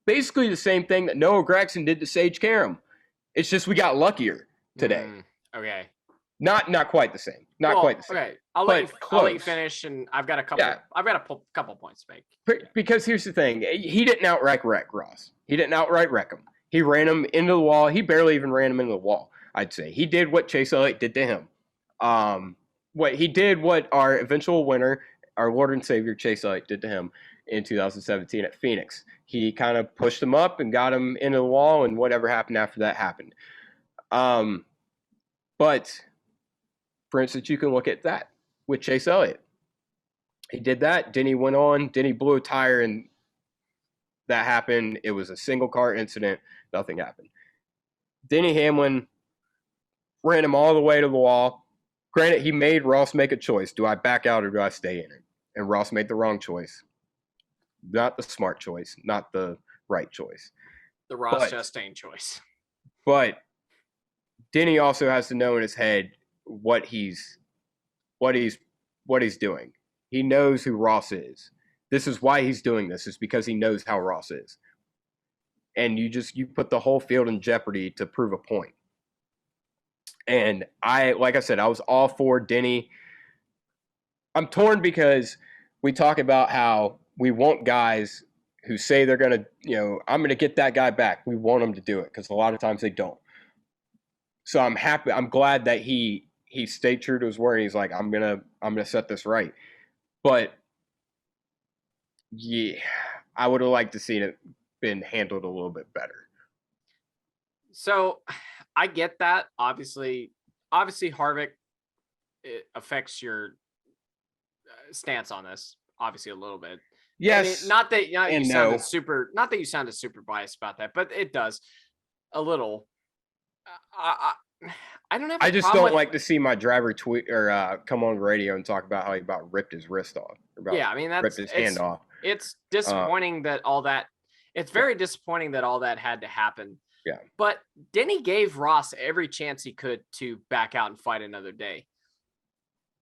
basically the same thing that Noah Gragson did to Sage Karam. It's just we got luckier today. Okay. Not quite the same. Quite the same. Okay. I'll let you finish, and I've got a couple. Yeah. I've got a couple points to make. Because here's the thing: he didn't outright wreck Ross. He didn't outright wreck him. He ran him into the wall. He barely even ran him into the wall, I'd say. He did what Chase Elliott did to him. What our eventual winner, our Lord and Savior Chase Elliott, did to him in 2017 at Phoenix. He kind of pushed him up and got him into the wall, and whatever happened after that happened. But, for instance, you can look at that with Chase Elliott. He did that. Denny went on. Denny blew a tire, and that happened. It was a single car incident. Nothing happened. Denny Hamlin ran him all the way to the wall. Granted, he made Ross make a choice. Do I back out or do I stay in it? And Ross made the wrong choice. Not the smart choice. Not the right choice. The Ross Chastain choice. But Denny also has to know in his head what he's doing. He knows who Ross is. This is why he's doing this. It's because he knows how Ross is. And you put the whole field in jeopardy to prove a point. And like I said, I was all for Denny. I'm torn because we talk about how we want guys who say they're going to, I'm going to get that guy back. We want them to do it because a lot of times they don't. So I'm happy. I'm glad that he stayed true to his word. He's like, I'm going to set this right. But yeah, I would have liked to see it been handled a little bit better. So I get that. Obviously Harvick, it affects your stance on this, obviously a little bit. Yes. Not that you sounded super biased about that, but it does a little. I don't have. I just don't like to see my driver tweet or come on radio and talk about how he about ripped his wrist off. Ripped his hand off. It's disappointing that all that. It's very disappointing that all that had to happen. Yeah. But Denny gave Ross every chance he could to back out and fight another day.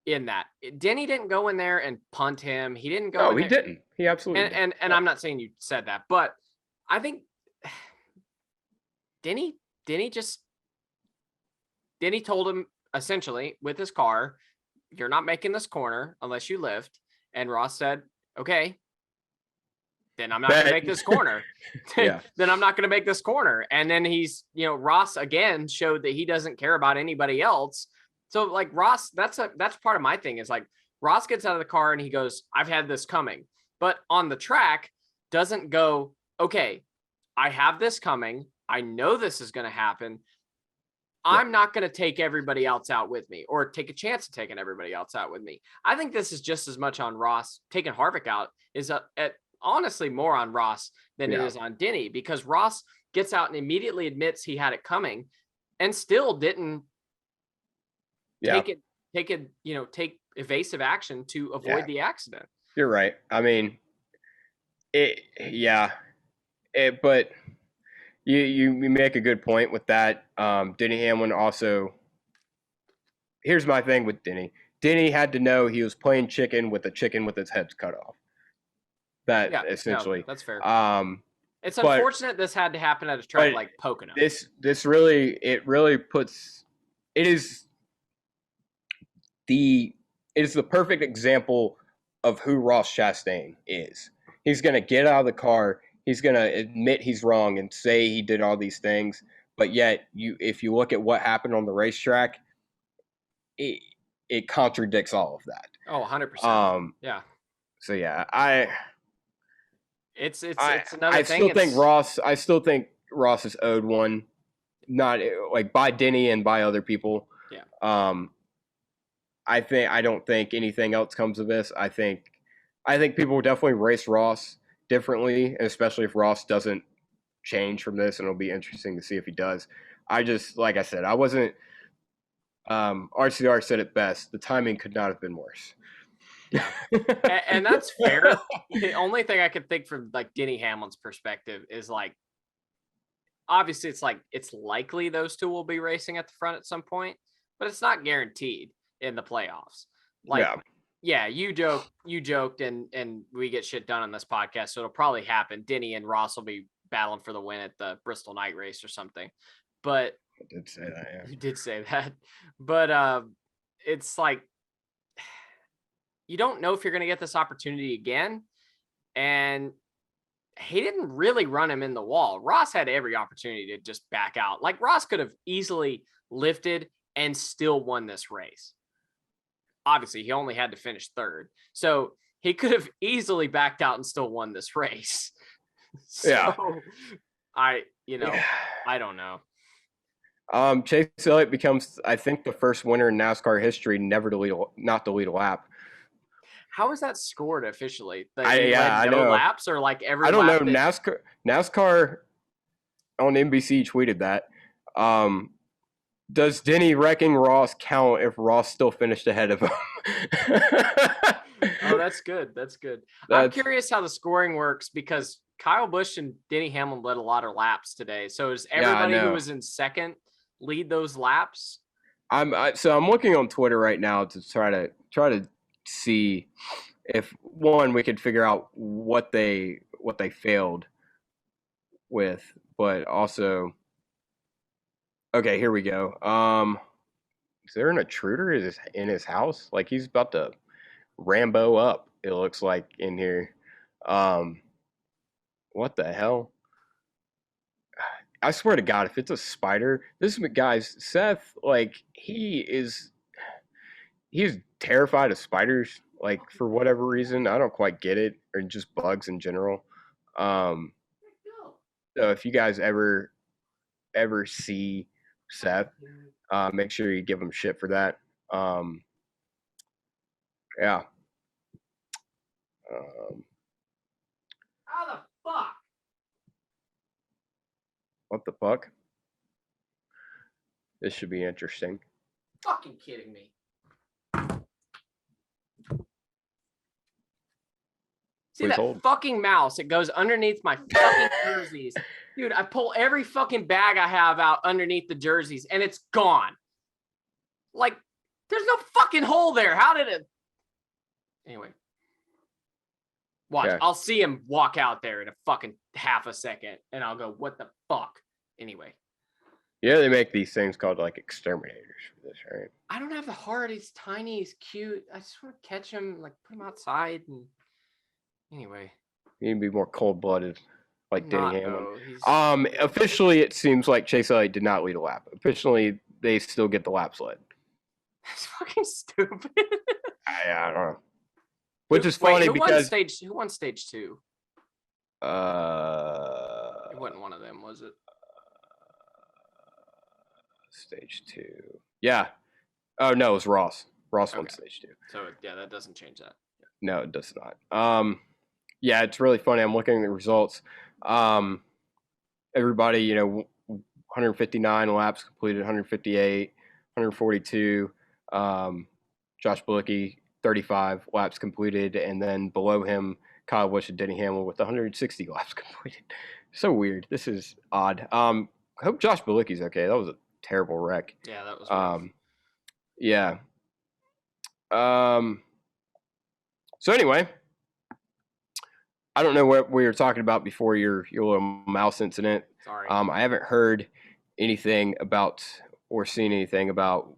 In that, Denny didn't go in there and punt him. He didn't go. No, he didn't. He absolutely didn't. And I'm not saying you said that, but I think Denny told him essentially with his car, "You're not making this corner unless you lift." And Ross said, "Okay, then I'm not going to make this corner." Yeah. Then I'm not going to make this corner. And then Ross again showed that he doesn't care about anybody else. So like Ross, that's part of my thing is like Ross gets out of the car and he goes, "I've had this coming," but on the track doesn't go, "Okay, I have this coming. I know this is going to happen. I'm not going to take everybody else out with me or take a chance of taking everybody else out with me." I think this is just as much on Ross. Taking Harvick out is honestly more on Ross than it is on Denny, because Ross gets out and immediately admits he had it coming and still didn't take evasive action to avoid the accident. You're right. I mean, but you make a good point with that. Denny Hamlin also, here's my thing with Denny. Denny had to know he was playing chicken with a chicken with its head cut off. Essentially. No, that's fair. It's unfortunate this had to happen at a track like Pocono. It is the perfect example of who Ross Chastain is. He's going to get out of the car. He's going to admit he's wrong and say he did all these things. But yet, if you look at what happened on the racetrack, it contradicts all of that. Oh, 100%. Yeah. So yeah, it's another thing. I still think Ross is owed one, not like by Denny and by other people. Yeah. I don't think anything else comes of this. I think people will definitely race Ross differently, especially if Ross doesn't change from this, and it'll be interesting to see if he does. Like I said, I wasn't. RCR said it best. The timing could not have been worse. Yeah, and that's fair. The only thing I could think from like Denny Hamlin's perspective is like, obviously it's likely those two will be racing at the front at some point, but it's not guaranteed in the playoffs. Like, yeah, you joked, and we get shit done on this podcast, so it'll probably happen. Denny and Ross will be battling for the win at the Bristol night race or something. But I did say that. Yeah, you did say that, but it's like, you don't know if you're going to get this opportunity again. And he didn't really run him in the wall. Ross had every opportunity to just back out. Like Ross could have easily lifted and still won this race. Obviously, he only had to finish third. So he could have easily backed out and still won this race. Yeah. I don't know. Chase Elliott becomes, I think, the first winner in NASCAR history not to lead a lap. How is that scored officially? I know. Laps or like every I don't lap know. NASCAR on NBC tweeted that. Does Denny wrecking Ross count if Ross still finished ahead of him? Oh, that's good. That's good. I'm curious how the scoring works because Kyle Busch and Denny Hamlin led a lot of laps today. So is everybody who was in second lead those laps? I'm looking on Twitter right now to try to see if we could figure out what they failed with, but also, okay, here we go. Is there an intruder in his house? Like he's about to Rambo up, it looks like in here. What the hell? I swear to God, if it's a spider, guys, Seth, like he's terrified of spiders, like for whatever reason. I don't quite get it, or just bugs in general. So if you guys ever see Seth, make sure you give him shit for that. Yeah. How the fuck? What the fuck? This should be interesting. Fucking kidding me. See that fucking mouse? It goes underneath my fucking jerseys. Dude, I pull every fucking bag I have out underneath the jerseys and it's gone. Like, there's no fucking hole there. How did it? Anyway. Watch. Yeah. I'll see him walk out there in a fucking half a second and I'll go, what the fuck? Anyway. Yeah, they make these things called like exterminators for this, right? I don't have the heart. He's tiny. He's cute. I just want to catch him, like put him outside. And anyway. You need to be more cold-blooded, like Denny Hamlin. Officially, it seems like Chase Elliott did not lead a lap. Officially, they still get the laps led. That's fucking stupid. I don't know. Which is funny because who won stage 2? It wasn't one of them, was it? Stage 2. Yeah. Oh no, it was Ross. Ross won stage 2. So yeah, that doesn't change that. No, it does not. Yeah, it's really funny. I'm looking at the results. Everybody, 159 laps completed, 158, 142. Josh Bilicki, 35 laps completed, and then below him, Kyle Busch and Denny Hamlin with 160 laps completed. So weird. This is odd. I hope Josh Bilicki's okay. That was a terrible wreck. Yeah, that was rough. Yeah. So anyway, I don't know what we were talking about before your little mouse incident. Sorry. I haven't heard anything about or seen anything about.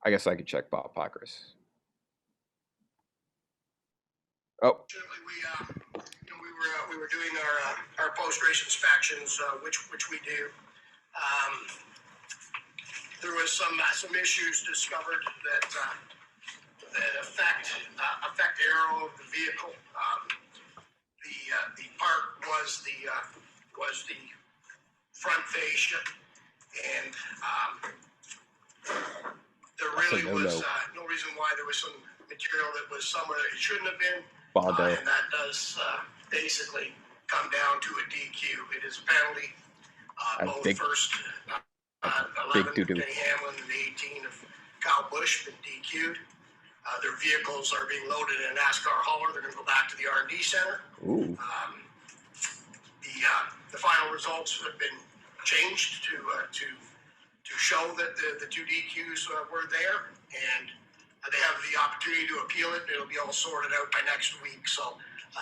I guess I could check Bob Pockrass. Oh. We were doing our post-race inspections, which we do. There was some issues discovered that affect aero of the vehicle. The part was the front fascia, and there really was no reason why there was some material that was somewhere that it shouldn't have been. And that does basically come down to a DQ. It is a penalty. Both first 11 of Denny Hamlin and 18 of Kyle Busch been DQ'd. Their vehicles are being loaded in a NASCAR hauler. They're going to go back to the R&D center. Ooh. The final results have been changed to show that the two DQs were there, and they have the opportunity to appeal it. It'll be all sorted out by next week. So,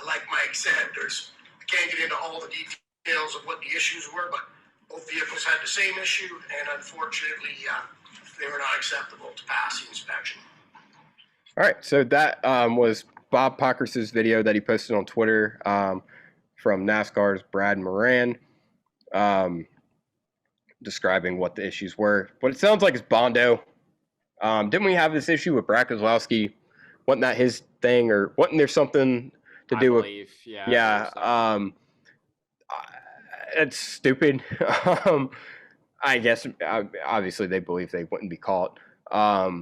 like Mike said, I can't get into all the details of what the issues were, but both vehicles had the same issue, and unfortunately, they were not acceptable to pass the inspection. All right, so that was Bob Pockrass's video that he posted on Twitter from NASCAR's Brad Moran, describing what the issues were. But it sounds like it's Bondo. Didn't we have this issue with Brad Keselowski? Wasn't that his thing, or wasn't there something to do with? Yeah. It's stupid. I guess obviously they believe they wouldn't be caught, but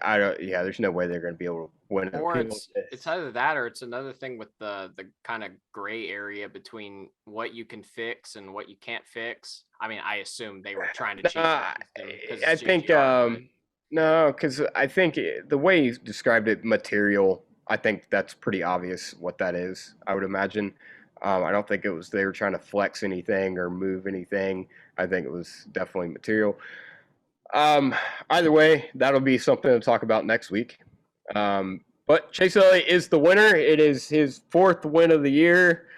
I don't. Yeah, there's no way they're going to be able to win. Or it's either that, or it's another thing with the kind of gray area between what you can fix and what you can't fix. I mean, I assume they were trying to cheat. I think no, because I think the way you described it, material. I think that's pretty obvious what that is. I would imagine. I don't think it was they were trying to flex anything or move anything. I think it was definitely material. Either way, that'll be something to talk about next week. But Chase Elliott is the winner. It is his 4th win of the year.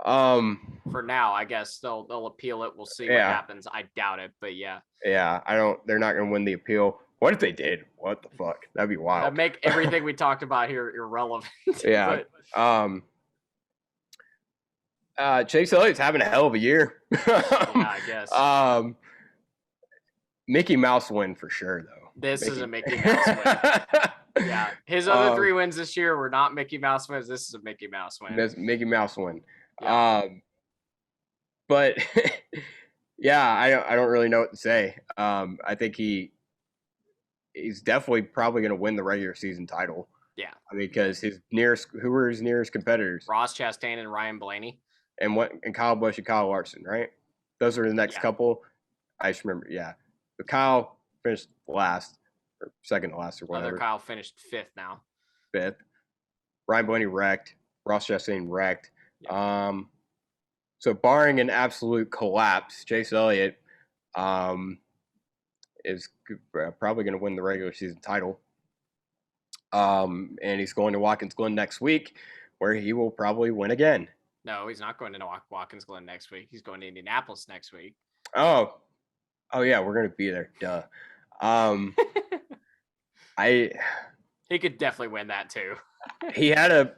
For now, I guess they'll appeal it. We'll see what happens. I doubt it, but yeah. Yeah, they're not going to win the appeal. What if they did? What the fuck? That'd be wild. That'd make everything we talked about here irrelevant. Yeah. Chase Elliott's having a hell of a year. Yeah, I guess. Mickey Mouse win for sure, though. This is a Mickey Mouse win. Yeah. His other 3 wins this year were not Mickey Mouse wins. This is a Mickey Mouse win. This Mickey Mouse win. Yeah. But yeah, I don't really know what to say. I think he's definitely probably going to win the regular season title. Yeah. I mean, because who were his nearest competitors? Ross Chastain and Ryan Blaney. And Kyle Busch and Kyle Larson, right? Those are the next couple. I just remember, yeah. But Kyle finished last, or second to last, or whatever. Other Kyle finished 5th now. 5th. Ryan Blaney wrecked. Ross Chastain wrecked. Yeah. So barring an absolute collapse, Chase Elliott is probably going to win the regular season title. And he's going to Watkins Glen next week, where he will probably win again. No, he's not going to Watkins Glen next week. He's going to Indianapolis next week. Oh yeah, we're going to be there. Duh. He could definitely win that too. He had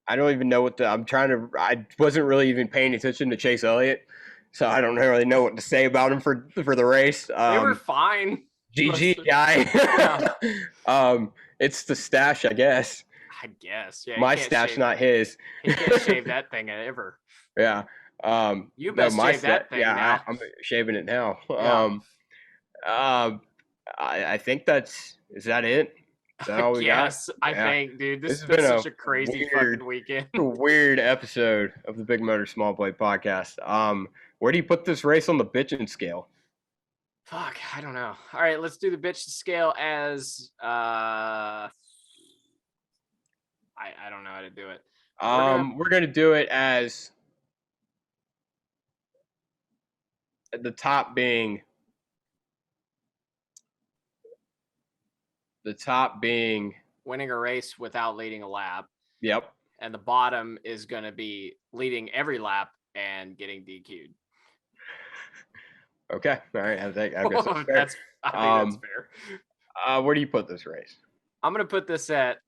I don't even know I wasn't really even paying attention to Chase Elliott, so I don't really know what to say about him for the race. They were fine. GG guy. Yeah. It's the stash, I guess. I guess. Yeah. My stash, not his. He can't shave that thing ever. Yeah. You best shave that thing now. I'm shaving it now. Yeah. I think is that it? Is that all we got? Yes, I think, dude. This has been such a crazy fucking weekend. A weird episode of the Big Motor Small Blade podcast. Where do you put this race on the bitchin' scale? Fuck, I don't know. All right, let's do the bitch scale as I don't know how to do it. We're gonna do it as the top being winning a race without leading a lap. Yep. And the bottom is gonna be leading every lap and getting DQ'd. Okay. All right. I guess that's fair. That's fair. Where do you put this race? I'm gonna put this at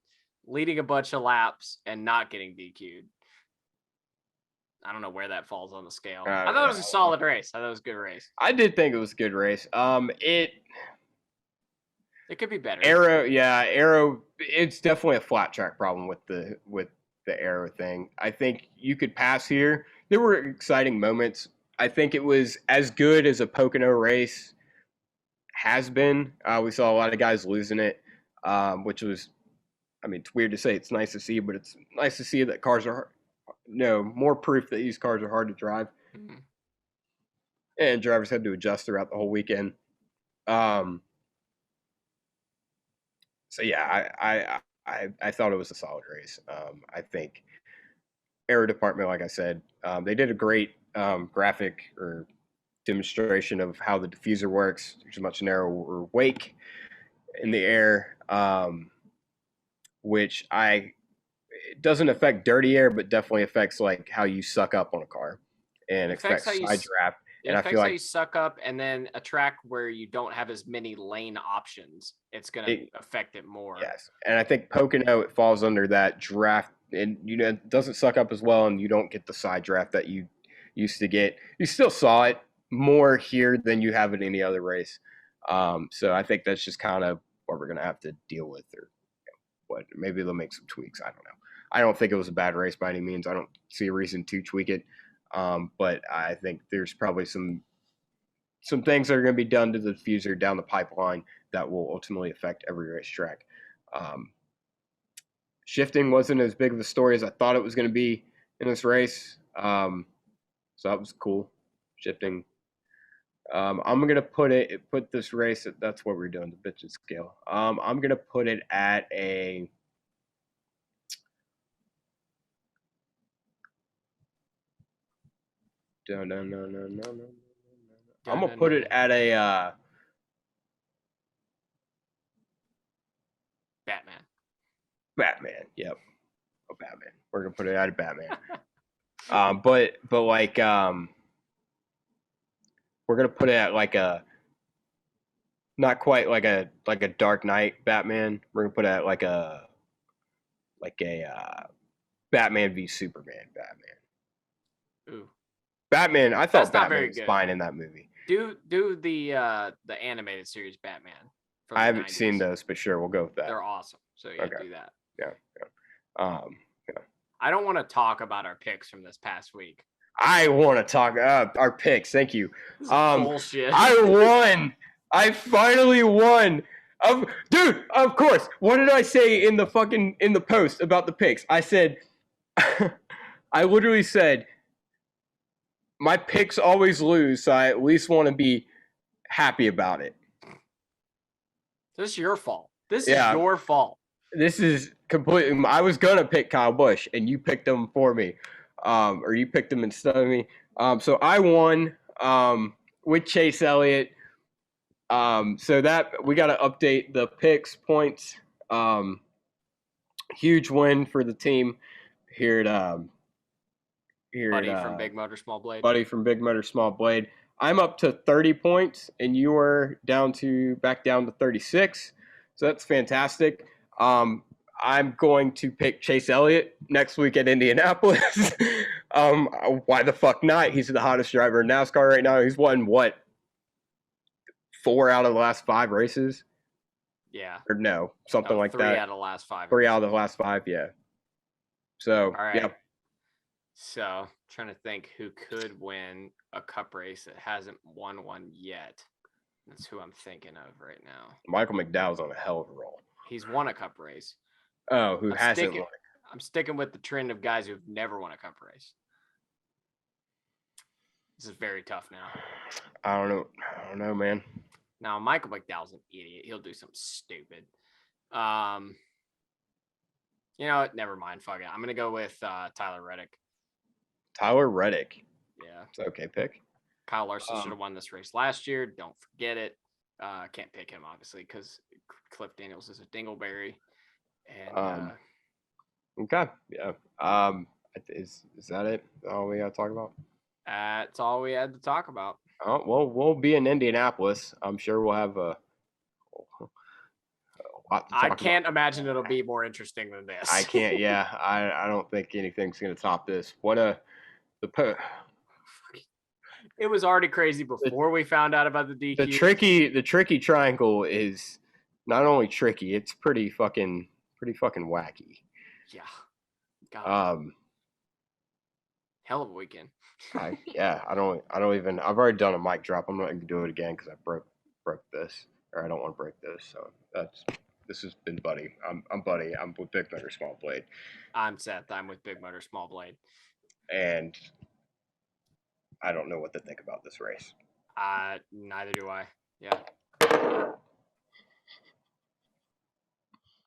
leading a bunch of laps and not getting DQ'd. I don't know where that falls on the scale. I thought it was a solid race. I thought it was a good race. I did think it was a good race. It could be better. Aero. It's definitely a flat track problem with the aero thing. I think you could pass here. There were exciting moments. I think it was as good as a Pocono race has been. We saw a lot of guys losing it, which was, I mean, it's weird to say. It's nice to see, but it's nice to see that cars are, more proof that these cars are hard to drive. Mm-hmm. And drivers had to adjust throughout the whole weekend. So yeah, I thought it was a solid race. I think aero department, like I said, they did a great graphic or demonstration of how the diffuser works. There's a much narrower wake in the air, which it doesn't affect dirty air, but definitely affects like how you suck up on a car, and affects side draft. It affects how you suck up, and then a track where you don't have as many lane options, it's going to affect it more. Yes, and I think Pocono, it falls under that draft, and it doesn't suck up as well, and you don't get the side draft that you used to get. You still saw it more here than you have in any other race. So I think that's just kind of what we're going to have to deal with, or what, maybe they'll make some tweaks. I don't know. I don't think it was a bad race by any means. I don't see a reason to tweak it. But I think there's probably some things that are going to be done to the diffuser down the pipeline that will ultimately affect every racetrack. Shifting wasn't as big of a story as I thought it was going to be in this race. So that was cool. Shifting. I'm going to put this race, that's what we're doing, the bitchin' scale. I'm going to put it at a... No. I'm going to put it at a... Batman, yep. A Batman. We're going to put it at a Batman. But like... we're going to put it at like a... Not quite like a Dark Knight Batman. We're going to put it at like a Batman v Superman Batman. Ooh. Batman, I thought Batman was fine in that movie. Do the animated series Batman. I haven't seen those, but sure, we'll go with that. They're awesome. So yeah, do that. Yeah. I don't want to talk about our picks from this past week. I want to talk our picks. Thank you. This is bullshit. I won. I finally won. Dude, of course. What did I say in the post about the picks? I said, I literally said, my picks always lose, so I at least want to be happy about it. This is your fault. This is your fault. This is completely... I was going to pick Kyle Busch, and you picked him for me. Or you picked him instead of me. So I won with Chase Elliott. So that we got to update the picks points. Huge win for the team here at Buddy from Big Moter Small Blade. Buddy from Big Moter Small Blade. I'm up to 30 points, and you are back down to 36. So that's fantastic. I'm going to pick Chase Elliott next week at Indianapolis. Why the fuck not? He's the hottest driver in NASCAR right now. He's won, 4 out of the last 5 races? Yeah. Or no, something like that. 3 out of the last 5. 3 out of the last 5, yeah. So, all right. Yeah. So, trying to think who could win a cup race that hasn't won one yet. That's who I'm thinking of right now. Michael McDowell's on a hell of a roll. He's won a cup race. Oh, who hasn't won? I'm sticking with the trend of guys who've never won a cup race. This is very tough now. I don't know, man. Now, Michael McDowell's an idiot. He'll do something stupid. You know what? Never mind. Fuck it. I'm going to go with Tyler Reddick. Tyler Reddick. Yeah. It's an okay pick. Kyle Larson should have won this race last year. Don't forget it. Can't pick him, obviously, because Cliff Daniels is a dingleberry. And okay. Yeah. Is that it? All we got to talk about? That's all we had to talk about. Oh, well, we'll be in Indianapolis. I'm sure we'll have a lot to talk I can't about. Imagine it'll be more interesting than this. I can't. Yeah, I don't think anything's going to top this. It was already crazy before we found out about the DQ. The tricky triangle is not only tricky; it's pretty fucking wacky. Yeah. God. Hell of a weekend. I don't even. I've already done a mic drop. I'm not going to do it again because I broke this, or I don't want to break this. So this has been Buddy. I'm Buddy. I'm with Big Moter Small Blade. I'm Seth. I'm with Big Moter Small Blade. And I don't know what to think about this race. Neither do I. Yeah.